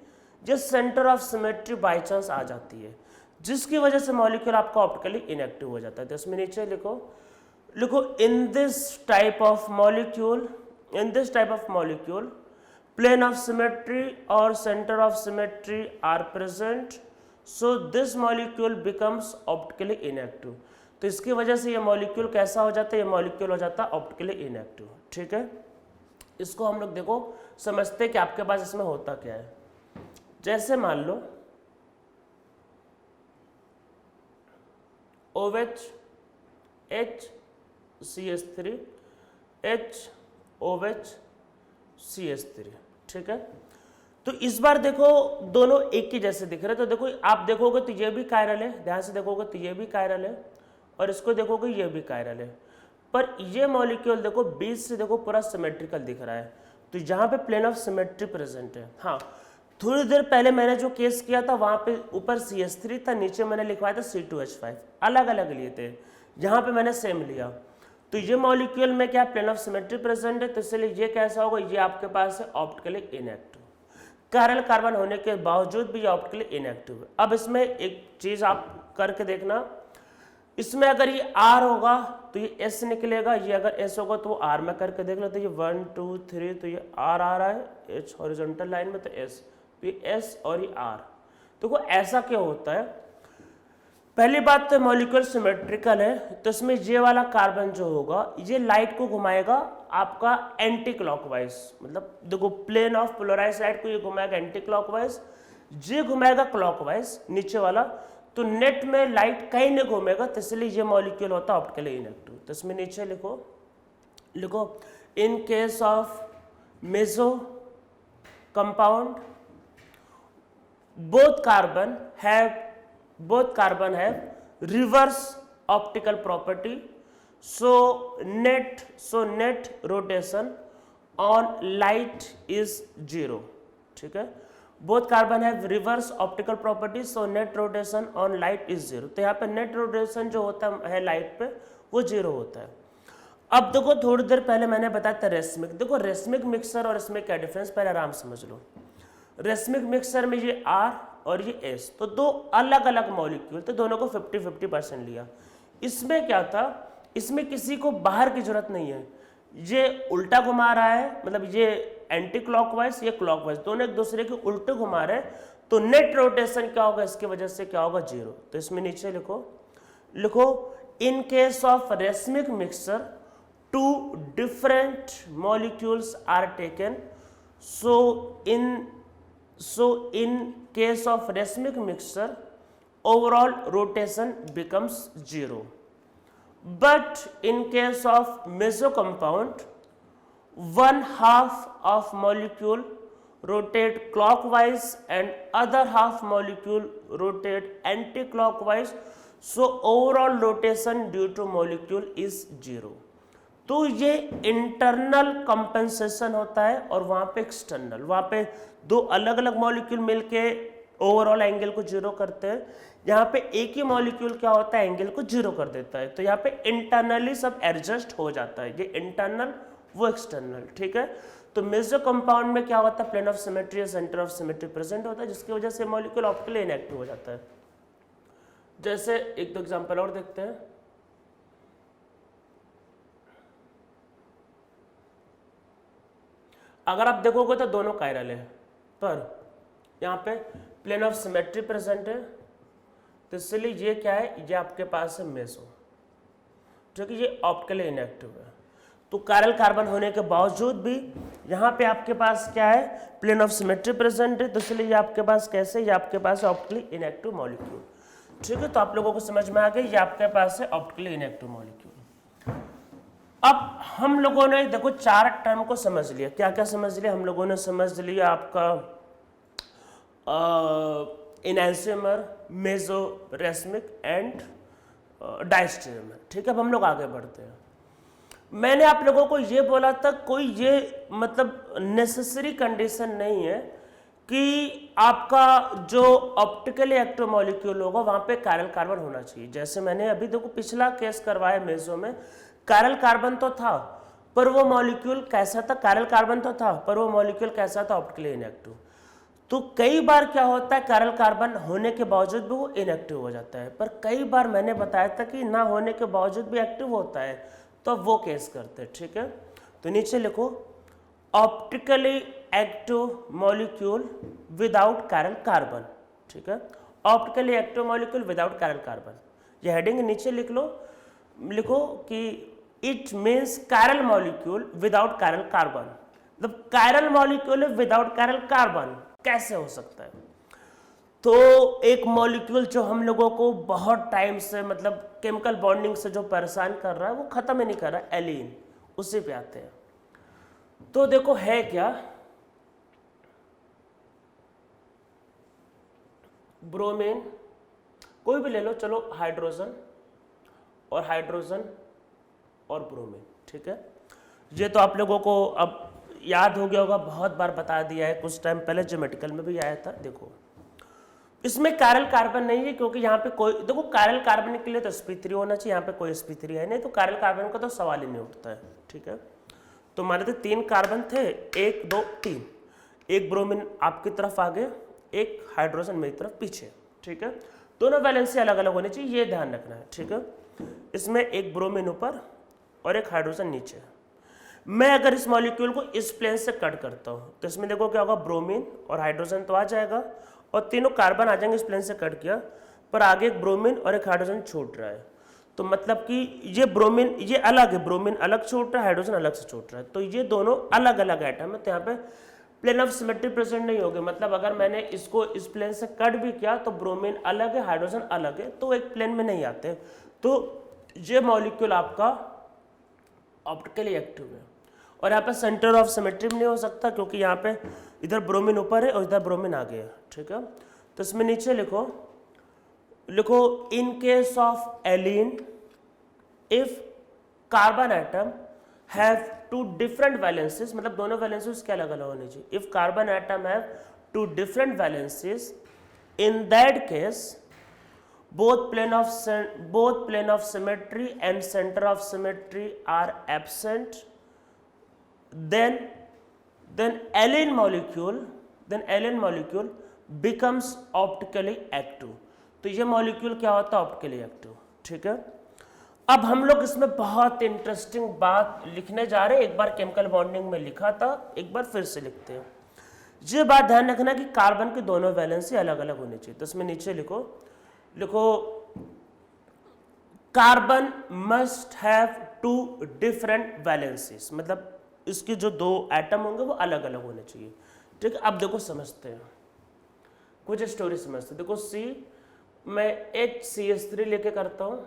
जिस centre of symmetry by chance आ जाती है, जिसकी वजह से मॉलिक्यूल आपका ऑप्टिकली इनएक्टिव हो जाता है। तो इसमें नीचे लिखो, लिखो in this type of molecule, in this type of molecule plane of symmetry or center of symmetry are present, so this molecule becomes optically inactive। तो इसकी वजह से ये मॉलिक्यूल कैसा हो जाता है, ये मॉलिक्यूल हो जाता है ऑप्टिकली इनएक्टिव, ठीक है। इसको हम लोग देखो समझते कि आपके पास इसमें होता क्या है। जैसे मान लो OH H CH3 H OH CH3, ठीक है। तो इस बार देखो दोनों एक ही जैसे दिख रहे, तो देखो आप देखोगे तो ये भी कायरल है, ध्यान से देखोगे तो ये भी कायरल है, और इसको देखोगे ये भी कायरल है, पर ये मॉलिक्यूल देखो बीच से देखो पूरा सिमेट्रिकल दिख रहा है, तो यहाँ पे प्लेन ऑफ सिमेट्री प्रेजेंट है। हाँ, थोड़ी देर पहले मैंने जो केस किया था वहाँ पे ऊपर CH3 था, नीचे मैंने लिखवाया था C2H5, अलग अलग लिए थे, यहाँ पे मैंने सेम लिया। तो ये मॉलिक्यूल में क्या प्लेन ऑफ सिमेट्री प्रेजेंट है, तो इसलिए ये कैसा होगा, ये आपके पास है ऑप्टिकली इनएक्टिव, कायरल कार्बन होने के बावजूद भी ये ऑप्टिकली इनएक्टिव है। अब इसमें एक चीज आप करके देखना, इसमें अगर ये R होगा तो ये S निकलेगा, ये अगर S होगा तो वो R में करके देख लो, तो ये 1 2 3 तो ये R आ रहा है, H हॉरिजॉन्टल लाइन में, तो S, तो ये S और ये R। देखो ऐसा क्यों होता है, पहली बात तो मॉलिक्यूल सिमेट्रिकल है, तो इसमें ये वाला कार्बन जो होगा ये लाइट को घुमाएगा आपका एंटी क्लॉकवाइज, मतलब देखो प्लेन ऑफ पोलराइज लाइट को ये घुमाएगा एंटी क्लॉकवाइज, ये घुमाएगा क्लॉकवाइज नीचे वाला, तो नेट में लाइट कहीं नहीं घूमेगा, तो इसलिए ये मॉलिक्यूल होता है ऑप्टिकली इनएक्टिव। तो इसमें नीचे लिखो in case of meso compound both carbon have reverse optical property, so net rotation on light is 0, ठीक है। both carbon have reverse optical property, so net rotation on light is 0, तो यहाँ पे नेट रोटेशन जो होता है लाइट पे वो 0 होता है। अब देखो थोड़ी देर पहले मैंने बताया था रेसमिक, देखो रेसमिक मिक्सर और इसमें क्या डिफरेंस पहले आराम समझ लो। रेसमिक मिक्सर में ये R और ये S, तो दो अलग अलग मॉलिक्यूल, तो दोनों को 50-50% लिया। इसमें क्या था, इसमें किसी को बाहर की जरूरत नहीं है, ये उल्टा घुमा रहा है, मतलब ये एंटी क्लॉकवाइज ये क्लॉकवाइज, दोनों एक दूसरे के उल्टे घुमा रहे हैं, तो नेट रोटेशन क्या होगा इसकी वजह से, क्या होगा 0। तो इसमें नीचे लिखो in case of racemic mixer 2 different molecules are taken, so in case of racemic mixture overall rotation becomes 0, but in case of meso compound 1/2 of molecule rotate clockwise and other half molecule rotate anti-clockwise, so overall rotation due to molecule is 0। तो ये इंटरनल कंपेंसेशन होता है और वहां पे एक्सटर्नल, वहां पे दो अलग अलग मॉलिक्यूल मिलके ओवरऑल एंगल को 0 करते हैं, यहाँ पे एक ही मॉलिक्यूल क्या होता है एंगल को 0 कर देता है, तो यहाँ पे इंटरनली सब एडजस्ट हो जाता है, ये इंटरनल वो एक्सटर्नल, ठीक है। तो मेसो कंपाउंड में क्या होता है, प्लेन ऑफ सिमेट्री या सेंटर ऑफ सिमेट्री प्रेजेंट होता है, जिसकी वजह से मॉलिक्यूल ऑप्टिकली इनएक्टिव हो जाता है। जैसे एक दो एग्जांपल और देखते हैं, अगर आप देखोगे तो दोनों कायरल है, पर यहाँ पे प्लेन ऑफ सिमेट्री प्रेजेंट है, तो इसलिए ये क्या है, ये आपके पास है मेसो, जो कि ये ऑप्टिकली इनएक्टिव है। तो कायरल कार्बन होने के बावजूद भी यहाँ पे आपके पास क्या है, प्लेन ऑफ सिमेट्री प्रेजेंट है, तो इसलिए ये आपके पास कैसे, ये आपके पास है ऑप्टिकली इनएक्टिव मॉलिक्यूल, ठीक है। तो आप लोगों को समझ में आ गई, ये आपके पास है ऑप्टिकली इनएक्टिव मॉलिक्यूल। अब हम लोगों ने देखो 4 टर्म को समझ लिया, क्या क्या समझ लिया हम लोगों ने, समझ लिया आपका इनैंसियोमर, मेसो, रेसमिक एंड डायस्टेरियोमर, ठीक है। अब हम लोग आगे बढ़ते हैं। मैंने आप लोगों को ये बोला था कोई ये मतलब नेसेसरी कंडीशन नहीं है कि आपका जो ऑप्टिकली एक्टिव मॉलिक्यूल होगा वहां पे कायरल कार्बन होना चाहिए। जैसे मैंने अभी देखो पिछला केस करवाया मेसो में, कायरल कार्बन तो था पर वो मॉलिक्यूल कैसा था, कायरल कार्बन तो था पर वो मॉलिक्यूल कैसा था, ऑप्टिकली इनएक्टिव। तो कई बार क्या होता है, कायरल कार्बन होने के बावजूद भी वो इनएक्टिव हो जाता है, पर कई बार मैंने बताया था कि ना होने के बावजूद भी एक्टिव होता है, तो वो केस करते हैं, ठीक है। तो नीचे लिखो optically active molecule without chiral carbon, ठीक है। Optically active molecule without chiral carbon, ये हेडिंग नीचे लिखो कि it means chiral molecule without chiral carbon, मतलब chiral molecule without chiral carbon कैसे हो सकता है? तो एक मॉलिक्यूल जो हम लोगों को बहुत टाइम से मतलब केमिकल बॉन्डिंग से जो परेशान कर रहा है वो खत्म ही नहीं कर रहा है, एलीन, उसी पे आते हैं। तो देखो है क्या, ब्रोमीन, कोई भी ले लो, चलो हाइड्रोजन और हाइड्रोजन और ब्रोमीन, ठीक है। ये तो आप लोगों को अब याद हो गया होगा, बहुत बार बता दिया है, कुछ टाइम पहले ज्योमेट्रिकल में भी आया था। देखो इसमें कायरल कार्बन नहीं है, क्योंकि यहाँ पे कोई, देखो कायरल कार्बन के लिए तो sp3 होना चाहिए, यहाँ पे कोई sp3 है नहीं, तो कायरल कार्बन का तो सवाल ही नहीं उठता है, ठीक है। तो हमारे तो 3 कार्बन थे, 1 2 3, एक ब्रोमीन आपकी तरफ आगे, एक हाइड्रोजन मेरी तरफ पीछे, ठीक है। दोनों वैलेंसी अलग अलग होनी चाहिए, ये ध्यान रखना है, ठीक है। इसमें एक ब्रोमीन ऊपर और एक हाइड्रोजन नीचे। मैं अगर इस मॉलिक्यूल को इस प्लेन से कट करता हूँ तो इसमें देखो क्या होगा, ब्रोमीन और हाइड्रोजन तो आ जाएगा और तीनों कार्बन आ जाएंगे, इस प्लेन से कट किया, पर आगे एक ब्रोमीन और एक हाइड्रोजन छूट रहा है। तो मतलब कि ये ब्रोमीन, ये अलग है, ब्रोमीन अलग छूट रहा है, हाइड्रोजन अलग से छूट रहा है, तो ये दोनों अलग अलग एटम है। तो यहाँ पे प्लेन ऑफ सिमेट्री प्रेजेंट नहीं होगी, मतलब अगर मैंने इसको इस प्लेन से कट भी किया तो ब्रोमीन अलग है, हाइड्रोजन अलग है, तो एक प्लेन में नहीं आते। तो ये मॉलिक्यूल आपका ऑप्टिकली एक्टिव है। और यहाँ पे सेंटर ऑफ सिमेट्री नहीं हो सकता, क्योंकि यहाँ पे इधर ब्रोमीन ऊपर है और इधर ब्रोमीन आगे है, ठीक है। तो इसमें नीचे लिखो in case of allene if carbon atom have 2 different valencies, मतलब दोनों वैलेंसीज क्या अलग अलग होनी चाहिए। If carbon atom have 2 different valencies, in that case both plane of symmetry and center of symmetry are absent, then alene molecule becomes optically active। तो ये मॉलिक्यूल क्या होता है, ऑप्टिकली एक्टिव, ठीक है। अब हम लोग इसमें बहुत इंटरेस्टिंग बात लिखने जा रहे हैं, एक बार केमिकल बॉन्डिंग में लिखा था, एक बार फिर से लिखते हैं। ये बात ध्यान रखना कि कार्बन की दोनों वैलेंसी अलग अलग होनी चाहिए। तो इसमें नीचे लिखो carbon must have 2 different valencies, मतलब इसके जो 2 एटम होंगे वो अलग अलग होने चाहिए, ठीक है। अब देखो समझते हैं, कुछ स्टोरी समझते हैं। देखो C, मैं HCH3 लेके करता हूं,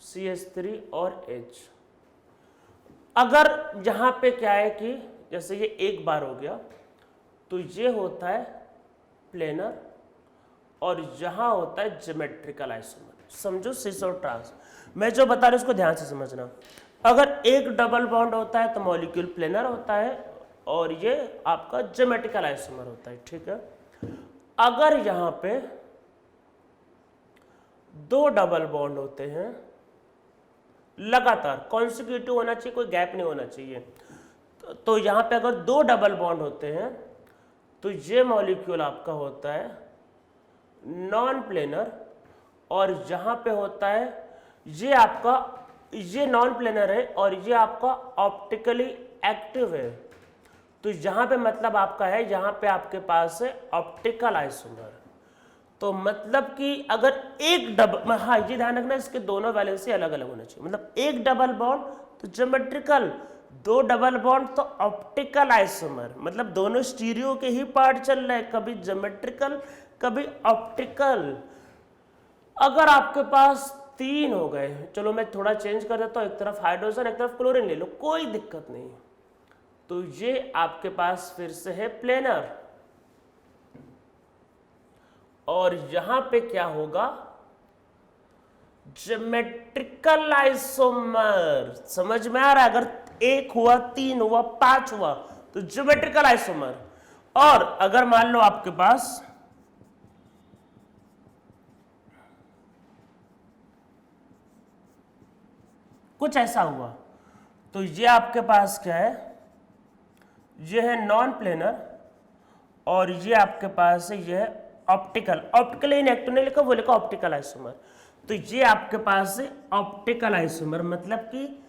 CH3 और H। अगर यहां पे क्या है कि जैसे ये एक बार हो गया तो ये होता है प्लेनर और यहां होता है ज्योमेट्रिकल आइसोमर। समझो सिस और ट्रांस, मैं जो बता रहा हूं उसको ध्यान से समझना। अगर एक डबल बॉन्ड होता है तो मॉलिक्यूल प्लेनर होता है और ये आपका ज्योमेट्रिकल आइसोमर होता है, ठीक है। अगर यहां पे 2 डबल बॉन्ड होते हैं लगातार, कॉन्सिक्यूटिव होना चाहिए, कोई गैप नहीं होना चाहिए। तो यहां पे अगर 2 डबल बॉन्ड होते हैं तो ये मॉलिक्यूल आपका होता है नॉन प्लेनर, और यहां पे होता है ये नॉन प्लेनर है और ये आपका ऑप्टिकली एक्टिव है। तो यहां पे मतलब आपका है, यहां पे आपके पास है ऑप्टिकल आइसोमर। तो मतलब कि अगर एक डबल, हाँ ये ध्यान रखना, इसके दोनों वैलेंसी अलग अलग होने चाहिए। मतलब एक डबल बॉन्ड तो ज्योमेट्रिकल, 2 डबल बॉन्ड तो ऑप्टिकल आइसोमर, मतलब दोनों स्टीरियो के ही पार्ट चल रहे हैं, कभी ज्योमेट्रिकल कभी ऑप्टिकल। अगर आपके पास 3 हो गए, चलो मैं थोड़ा चेंज कर देता हूं, एक तरफ हाइड्रोजन एक तरफ क्लोरीन ले लो, कोई दिक्कत नहीं। तो ये आपके पास फिर से है प्लेनर, और यहां पे क्या होगा, ज्योमेट्रिकल आइसोमर। समझ में आ रहा है? अगर 1 हुआ, 3 हुआ, 5 हुआ तो ज्योमेट्रिकल आइसोमर। और अगर मान लो आपके पास कुछ ऐसा हुआ तो ये आपके पास क्या है, ये है नॉन प्लेनर और ये आपके पास है, ये है ऑप्टिकल। ऑप्टिकल इनएक्टिव नहीं लिखा, वो लिखा ऑप्टिकल आइसोमर। तो ये आपके पास है ऑप्टिकल आइसोमर, मतलब कि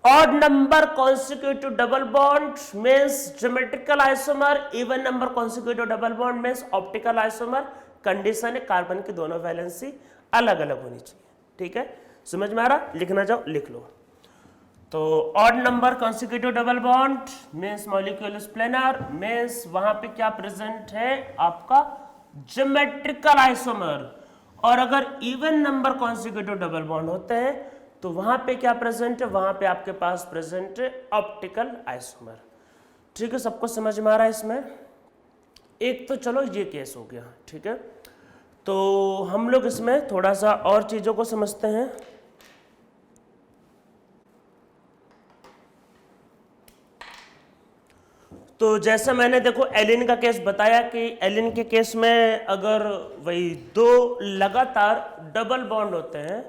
odd number consecutive double bond means geometrical isomer, even number consecutive double bond means optical isomer. Condition है कार्बन की दोनों वैलेंसी अलग अलग होनी चाहिए, ठीक है। समझ में आ रहा? लिखना चाहो लिख लो। तो odd number consecutive double bond means molecule is planar, means वहां पे क्या प्रेजेंट है आपका ज्योमेट्रिकल आइसोमर। और अगर even number consecutive double bond होते हैं तो वहां पे क्या प्रेजेंट है, वहां पे आपके पास प्रेजेंट है ऑप्टिकल आइसोमर। ठीक है, सबको समझ में आ रहा है इसमें? एक तो चलो ये केस हो गया, ठीक है। तो हम लोग इसमें थोड़ा सा और चीजों को समझते हैं। तो जैसे मैंने देखो एलिन का केस बताया कि एलिन के केस में अगर वही दो लगातार डबल बॉन्ड होते हैं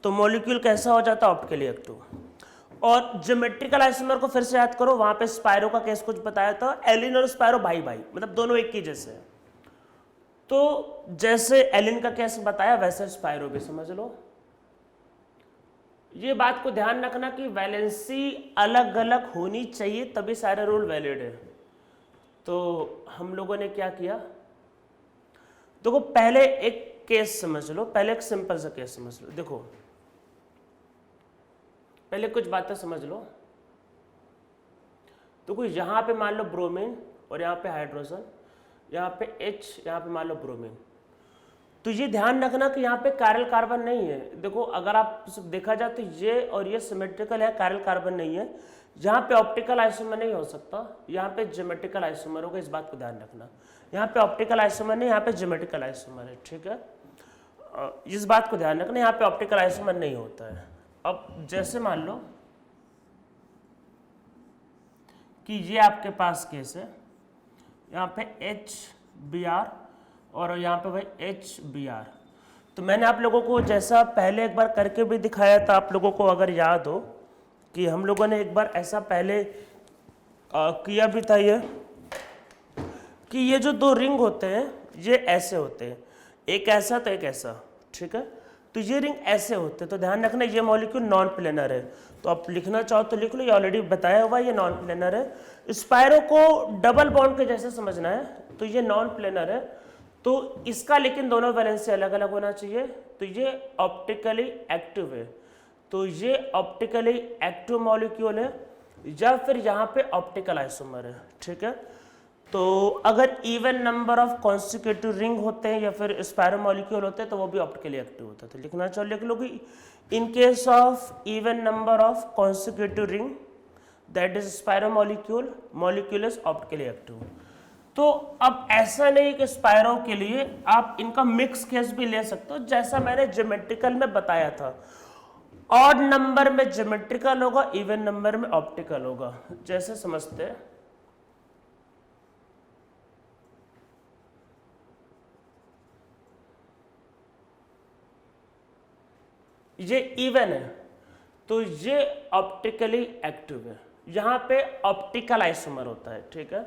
तो मॉलिक्यूल कैसा हो जाता है, ऑप्टिकली एक्टिव। और ज्योमेट्रिकल आइसोमर को फिर से याद करो, वहां पे स्पायरो का केस कुछ बताया था, एलिन और स्पायरो भाई भाई मतलब दोनों एक ही जैसे हैं। तो जैसे एलिन का केस बताया वैसे स्पायरो भी समझ लो। ये बात को ध्यान रखना कि वैलेंसी अलग अलग होनी चाहिए तभी सारे रूल वैलिड है। तो हम लोगों ने क्या किया, देखो पहले एक केस समझ लो, पहले एक सिंपल सा केस समझ लो। देखो पहले कुछ बातें समझ लो। देखो यहां पे मान लो ब्रोमीन और यहां पे हाइड्रोजन, यहां पे H, यहां पे मान लो ब्रोमीन। तो ये ध्यान रखना कि यहाँ पे कायरल कार्बन नहीं है। देखो अगर आप देखा जाए तो ये और ये सिमेट्रिकल है, कायरल कार्बन नहीं है। यहाँ पे ऑप्टिकल आइसोमर नहीं हो सकता, यहाँ पे ज्योमेट्रिकल आइसोमर होगा, इस बात को ध्यान रखना। यहाँ पे ऑप्टिकल आइसोमर नहीं, यहाँ पे ज्योमेट्रिकल आइसोमर है, ठीक है। इस बात को ध्यान रखना, यहाँ पे ऑप्टिकल आइसोमर नहीं होता है। अब जैसे मान लो कि ये आपके पास केस है, यहाँ पे HBr और यहाँ पे भाई HBr। तो मैंने आप लोगों को जैसा पहले एक बार करके भी दिखाया था, आप लोगों को अगर याद हो कि हम लोगों ने एक बार ऐसा पहले किया भी था, ये कि ये जो दो रिंग होते हैं ये ऐसे होते हैं, एक ऐसा तो एक ऐसा, ठीक है। तो ये रिंग ऐसे होते हैं, तो ध्यान रखना ये मॉलिक्यूल नॉन प्लेनर है। तो आप लिखना चाहो तो लिख लो, ये ऑलरेडी बताया हुआ ये नॉन प्लेनर है। स्पायरो को डबल बॉन्ड के जैसे समझना है, तो ये नॉन प्लेनर है, तो इसका लेकिन दोनों वैलेंसी अलग अलग होना चाहिए। तो ये ऑप्टिकली एक्टिव है, तो ये ऑप्टिकली एक्टिव मॉलिक्यूल है, या फिर यहाँ पे ऑप्टिकल आइसोमर है, ठीक है। तो अगर even number of consecutive ring होते हैं या फिर स्पायरो मॉलिक्यूल होते हैं तो वो भी ऑप्टिकली एक्टिव होता है। तो लिखना चाहिए, लिख लो कि in case of even number of consecutive ring that is spiro molecule is optically active. तो अब ऐसा नहीं कि स्पायरो के लिए आप इनका मिक्स केस भी ले सकते हो, जैसा मैंने ज्योमेट्रिकल में बताया था। ऑड नंबर में ज्योमेट्रिकल होगा, इवन नंबर में ऑप्टिकल होगा। जैसे समझते हैं, ये इवन है तो ये ऑप्टिकली एक्टिव है, यहां पे ऑप्टिकल आइसोमर होता है, ठीक है।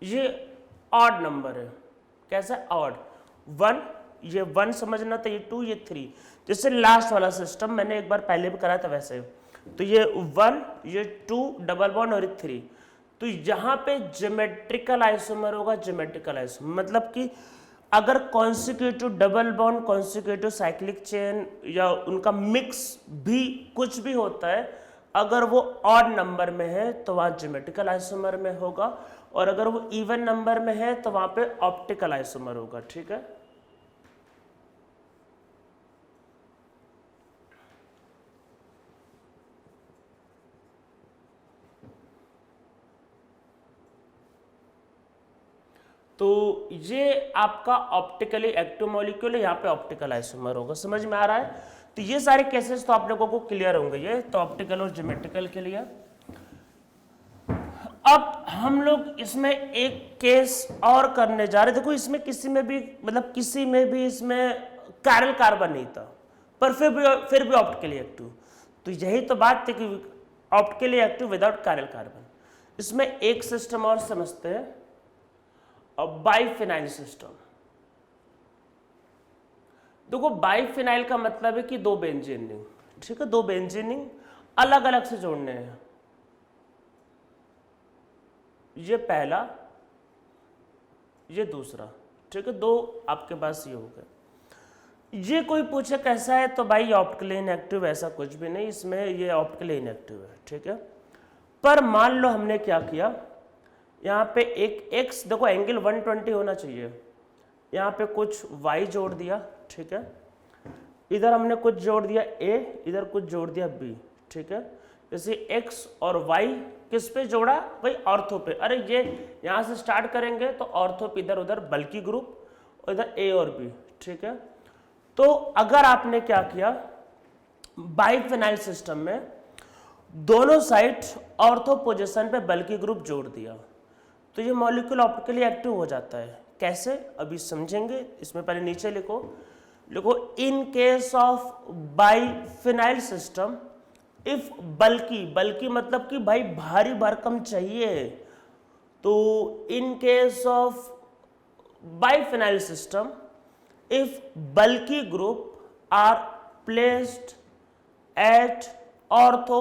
ये ऑड नंबर है, कैसा ऑड, 1, ये 1 समझना था, ये 2, ये 3, जैसे लास्ट वाला सिस्टम मैंने एक बार पहले भी कराया था वैसे। तो ये 1, ये 2 डबल बॉन्ड और ये 3। तो यहाँ पे ज्योमेट्रिकल आइसोमर होगा, ज्योमेट्रिकल आइसोमर मतलब कि अगर consecutive double bond, consecutive cyclic chain या उनका मिक्स भी कुछ भी होता है, अगर वो ऑड नंबर में है तो वहाँ ज्योमेट्रिकल आइसोमर में होगा, और अगर वो इवन नंबर में है तो वहाँ पे ऑप्टिकल आइसोमर होगा, ठीक है। तो ये आपका ऑप्टिकली एक्टिव मॉलिक्यूल है, यहाँ पे ऑप्टिकल आइसोमर होगा, समझ में आ रहा है। तो ये सारे केसेस तो आप लोगों को क्लियर होंगे, ये तो ऑप्टिकल और ज्योमेट्रिकल के लिए। अब हम लोग इसमें एक केस और करने जा रहे हैं। देखो इसमें किसी में भी मतलब किसी में भी इसमें कायरल कार्बन नहीं था, पर फिर भी ऑप्टिकली एक्टिव। तो यही तो बात थी कि optically active without chiral carbon. इसमें एक सिस्टम और समझते हैं, बाइफिनाइल सिस्टम। देखो बाइफिनाइल का मतलब है कि दो बेंजीन रिंग, ठीक है, दो बेंजीन रिंग अलग अलग से जोड़ने हैं। ये पहला ये दूसरा, ठीक है, दो आपके पास ये हो गए। ये कोई पूछे कैसा है, तो भाई ऑप्टिकली इनएक्टिव, ऐसा कुछ भी नहीं इसमें, ये ऑप्टिकली इनएक्टिव है, ठीक है। पर मान लो हमने क्या किया, यहाँ पे एक x, देखो एंगल 120 होना चाहिए, यहाँ पे कुछ y जोड़ दिया, ठीक है, इधर हमने कुछ जोड़ दिया a, इधर कुछ जोड़ दिया b, ठीक है। जैसे x और y किस पे जोड़ा, भाई ऑर्थो पे। अरे ये यहाँ से स्टार्ट करेंगे तो ऑर्थो पे इधर उधर बल्कि ग्रुप, और इधर a और b, ठीक है। तो अगर आपने क्या किया, बाइफिनाइल सिस्टम में दोनों साइड ऑर्थो पोजीशन पे बल्कि ग्रुप जोड़ दिया, तो ये मॉलिक्यूल ऑप्टिकली एक्टिव हो जाता है। कैसे, अभी समझेंगे। इसमें पहले नीचे लिखो, in case of biphenyl system, if बल्कि मतलब कि भाई भारी भरकम चाहिए, तो इन case of biphenyl system, if bulky group are placed at ortho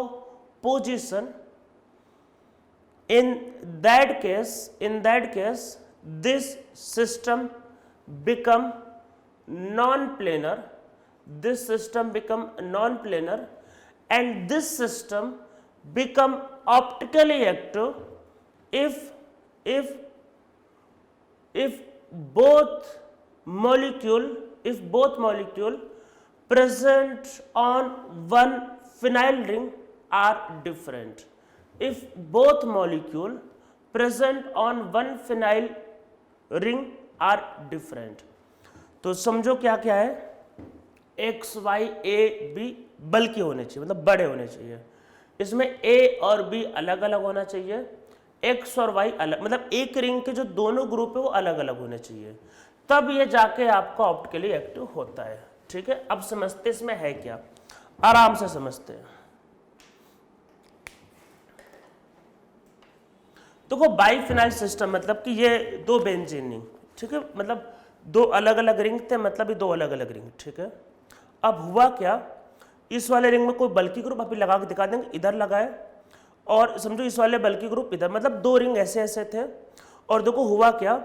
position, in that case this system become non-planar, and this system become optically active if both molecule present on one phenyl ring are different. If both molecule present on one phenyl ring are different, तो समझो क्या क्या है, x y a b बल्कि होने चाहिए, मतलब बड़े होने चाहिए। इसमें a और b अलग अलग होना चाहिए, x और y अलग, मतलब एक रिंग के जो दोनों ग्रुप है वो अलग अलग होने चाहिए, तब ये जाके आपका ऑप्टिकली एक्टिव होता है, ठीक है। अब समझते इसमें है क्या, आराम से समझते हैं। देखो बाइफिनाइल सिस्टम मतलब कि ये दो बेंजीन रिंग, ठीक है, मतलब दो अलग अलग रिंग थे, मतलब ये दो अलग अलग रिंग, ठीक है। अब हुआ क्या, इस वाले रिंग में कोई बल्कि ग्रुप अभी लगा के दिखा देंगे, इधर लगाए, और समझो इस वाले बल्कि ग्रुप इधर, मतलब दो रिंग ऐसे ऐसे थे, और देखो हुआ क्या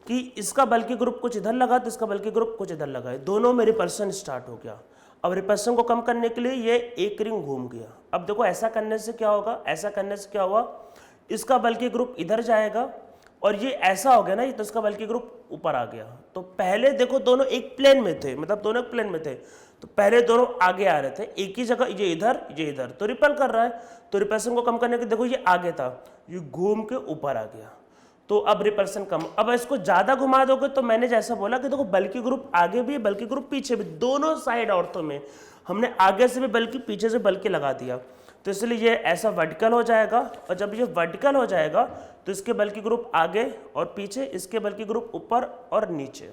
कि इसका बल्कि ग्रुप कुछ इधर लगा तो इसका बल्कि ग्रुप कुछ इधर लगा, दोनों में रिपल्सन स्टार्ट हो गया। अब रिपल्सन को कम करने के लिए ये एक रिंग घूम गया। अब देखो ऐसा करने से क्या होगा, ऐसा करने से क्या हुआ, इसका बल्कि ग्रुप इधर जाएगा, और ये ऐसा हो गया ना, तो इसका बल्कि ग्रुप ऊपर आ गया। तो पहले देखो दोनों एक प्लेन में थे, मतलब दोनों एक प्लेन में थे, तो पहले दोनों आगे आ रहे थे एक ही जगह, ये इधर, तो रिपल कर रहा है, तो रिपल्सन को कम करने के देखो ये आगे था, ये घूम के ऊपर आ गया, तो अब रिपल्सन कम। अब इसको ज्यादा घुमा दोगे तो मैंने जैसा बोला कि देखो बल्कि ग्रुप आगे भी बल्कि ग्रुप पीछे भी, दोनों साइड ऑर्थो में हमने आगे से भी बल्कि पीछे से बल्कि लगा दिया, तो इसलिए ये ऐसा वर्टिकल हो जाएगा, और जब ये वर्टिकल हो जाएगा तो इसके बल्कि ग्रुप आगे और पीछे, इसके बल्कि ग्रुप ऊपर और नीचे।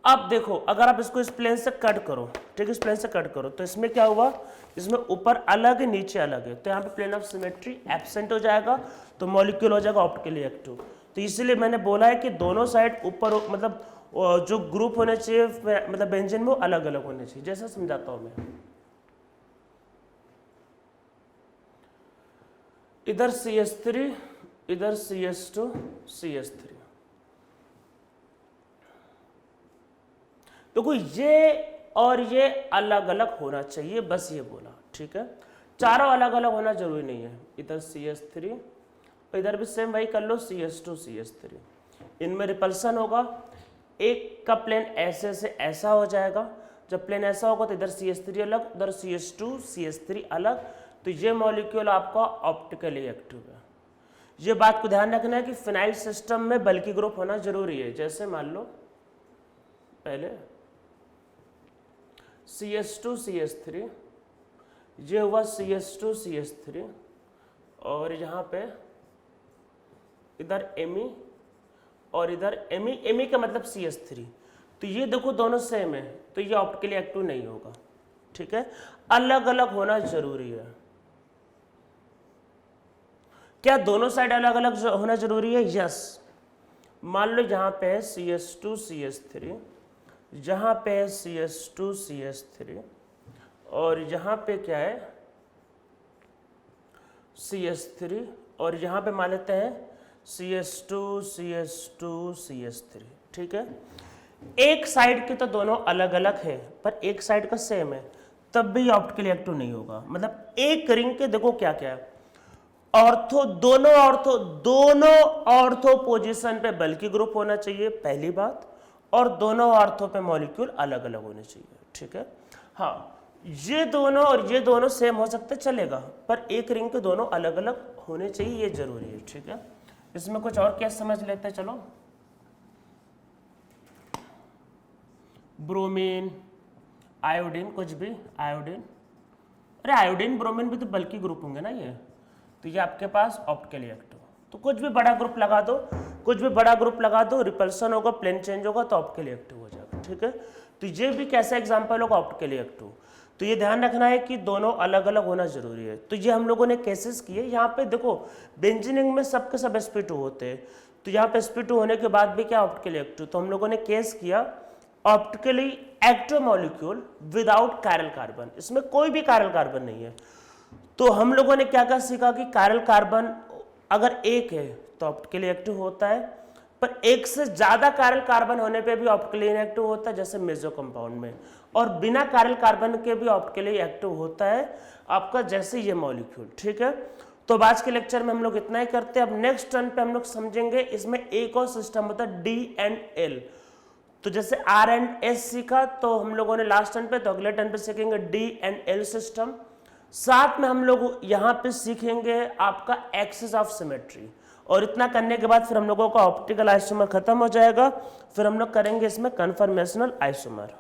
अब देखो अगर आप इसको इस प्लेन से कट करो, ठीक है, इस प्लेन से कट करो, तो इसमें क्या हुआ, इसमें ऊपर अलग है नीचे अलग है, तो यहाँ पे प्लेन ऑफ सिमेट्री एब्सेंट हो जाएगा, तो मॉलिक्यूल हो जाएगा ऑप्टिकली एक्टिव। तो इसलिए मैंने बोला है कि दोनों साइड ऊपर, मतलब जो ग्रुप होने चाहिए, मतलब बेंजीन में, वो अलग अलग होने चाहिए। जैसा समझाता हूँ मैं, इधर CH3, इधर CH2, CH3, देखो ये और ये अलग अलग होना चाहिए, बस ये बोला, ठीक है। चारों अलग अलग होना जरूरी नहीं है, इधर CH3, इधर भी सेम वही कर लो, CH2, CH3, इनमें रिपल्सन होगा, एक का प्लेन ऐसे से ऐसा हो जाएगा, जब प्लेन ऐसा होगा तो इधर CH3 अलग, उधर CH2, CH3 अलग, तो ये मॉलिक्यूल आपका ऑप्टिकली एक्टिव है। ये बात को ध्यान रखना है कि फिनाइल सिस्टम में बल्कि ग्रुप होना जरूरी है। जैसे मान लो पहले CH2, CH3, ये हुआ CH2, CH3, और यहाँ पे इधर Me और इधर Me का मतलब CH3, तो ये देखो दोनों सेम है, तो ये ऑप्टिकली एक्टिव नहीं होगा, ठीक है, अलग अलग होना जरूरी है। क्या दोनों साइड अलग अलग होना जरूरी है? यस। मान लो यहाँ पे है CH2, CH3, यहाँ पे है CH2, CH3, और यहाँ पे क्या है CH3, और यहाँ पे मान लेते हैं CH2 CH2 CH3, ठीक है। एक साइड के तो दोनों अलग अलग है पर एक साइड का सेम है, तब भी ऑप्टिकली एक्टिव नहीं होगा। मतलब एक रिंग के देखो क्या क्या है, दोनों ऑर्थो पोजीशन पे बल्कि ग्रुप होना चाहिए पहली बात, और दोनों ऑर्थो पे मॉलिक्यूल अलग अलग होने चाहिए, ठीक है। हाँ, ये दोनों और ये दोनों सेम हो सकते चलेगा, पर एक रिंग के दोनों अलग अलग होने चाहिए, ये जरूरी है, ठीक है। इसमें कुछ और केस समझ लेते हैं, चलो। ब्रोमीन, आयोडीन, कुछ भी आयोडीन, अरे आयोडीन ब्रोमीन भी तो बल्कि ग्रुप होंगे ना ये, तो ये आपके पास ऑप्टिकली एक्टिव। तो कुछ भी बड़ा ग्रुप लगा दो, रिपल्सन होगा, प्लेन चेंज होगा तो ऑप्टिकली एक्टिव हो जाएगा, ठीक है। तो ये भी कैसा एग्जांपल होगा ऑप्टिकली एक्टिव। तो ये ध्यान रखना है कि दोनों अलग अलग होना जरूरी है। तो ये हम लोगों ने केसेस किए। यहाँ पे देखो बेंजीनिंग में सबके सब sp2 होते हैं, तो यहाँ पे sp2 होने के बाद भी क्या ऑप्टिकली एक्टिव। तो हम लोगों ने केस किया optically active molecule without chiral carbon, इसमें कोई भी कायरल कार्बन नहीं है। तो हम लोगों ने क्या क्या सीखा कि कायरल कार्बन अगर एक है तो ऑप्टिकली एक्टिव होता है, पर एक से ज्यादा कायरल कार्बन होने पे भी ऑप्टिकली इनएक्टिव होता है, जैसे मेसो कंपाउंड में, और बिना कायरल कार्बन के भी ऑप्टिकली एक्टिव होता है आपका, जैसे ये मॉलिक्यूल, ठीक है। तो आज के लेक्चर में हम लोग इतना ही करते हैं। अब नेक्स्ट टर्न पे हम लोग समझेंगे इसमें एक और सिस्टम होता है D&L। तो जैसे R&S सीखा तो हम लोगों ने लास्ट टर्न पे, तो अगले टर्न पे सीखेंगे D&L सिस्टम। साथ में हम लोग यहाँ पे सीखेंगे आपका एक्सिस ऑफ सिमेट्री, और इतना करने के बाद फिर हम लोगों का ऑप्टिकल आइसोमर खत्म हो जाएगा। फिर हम लोग करेंगे इसमें कन्फर्मेशनल आइसोमर।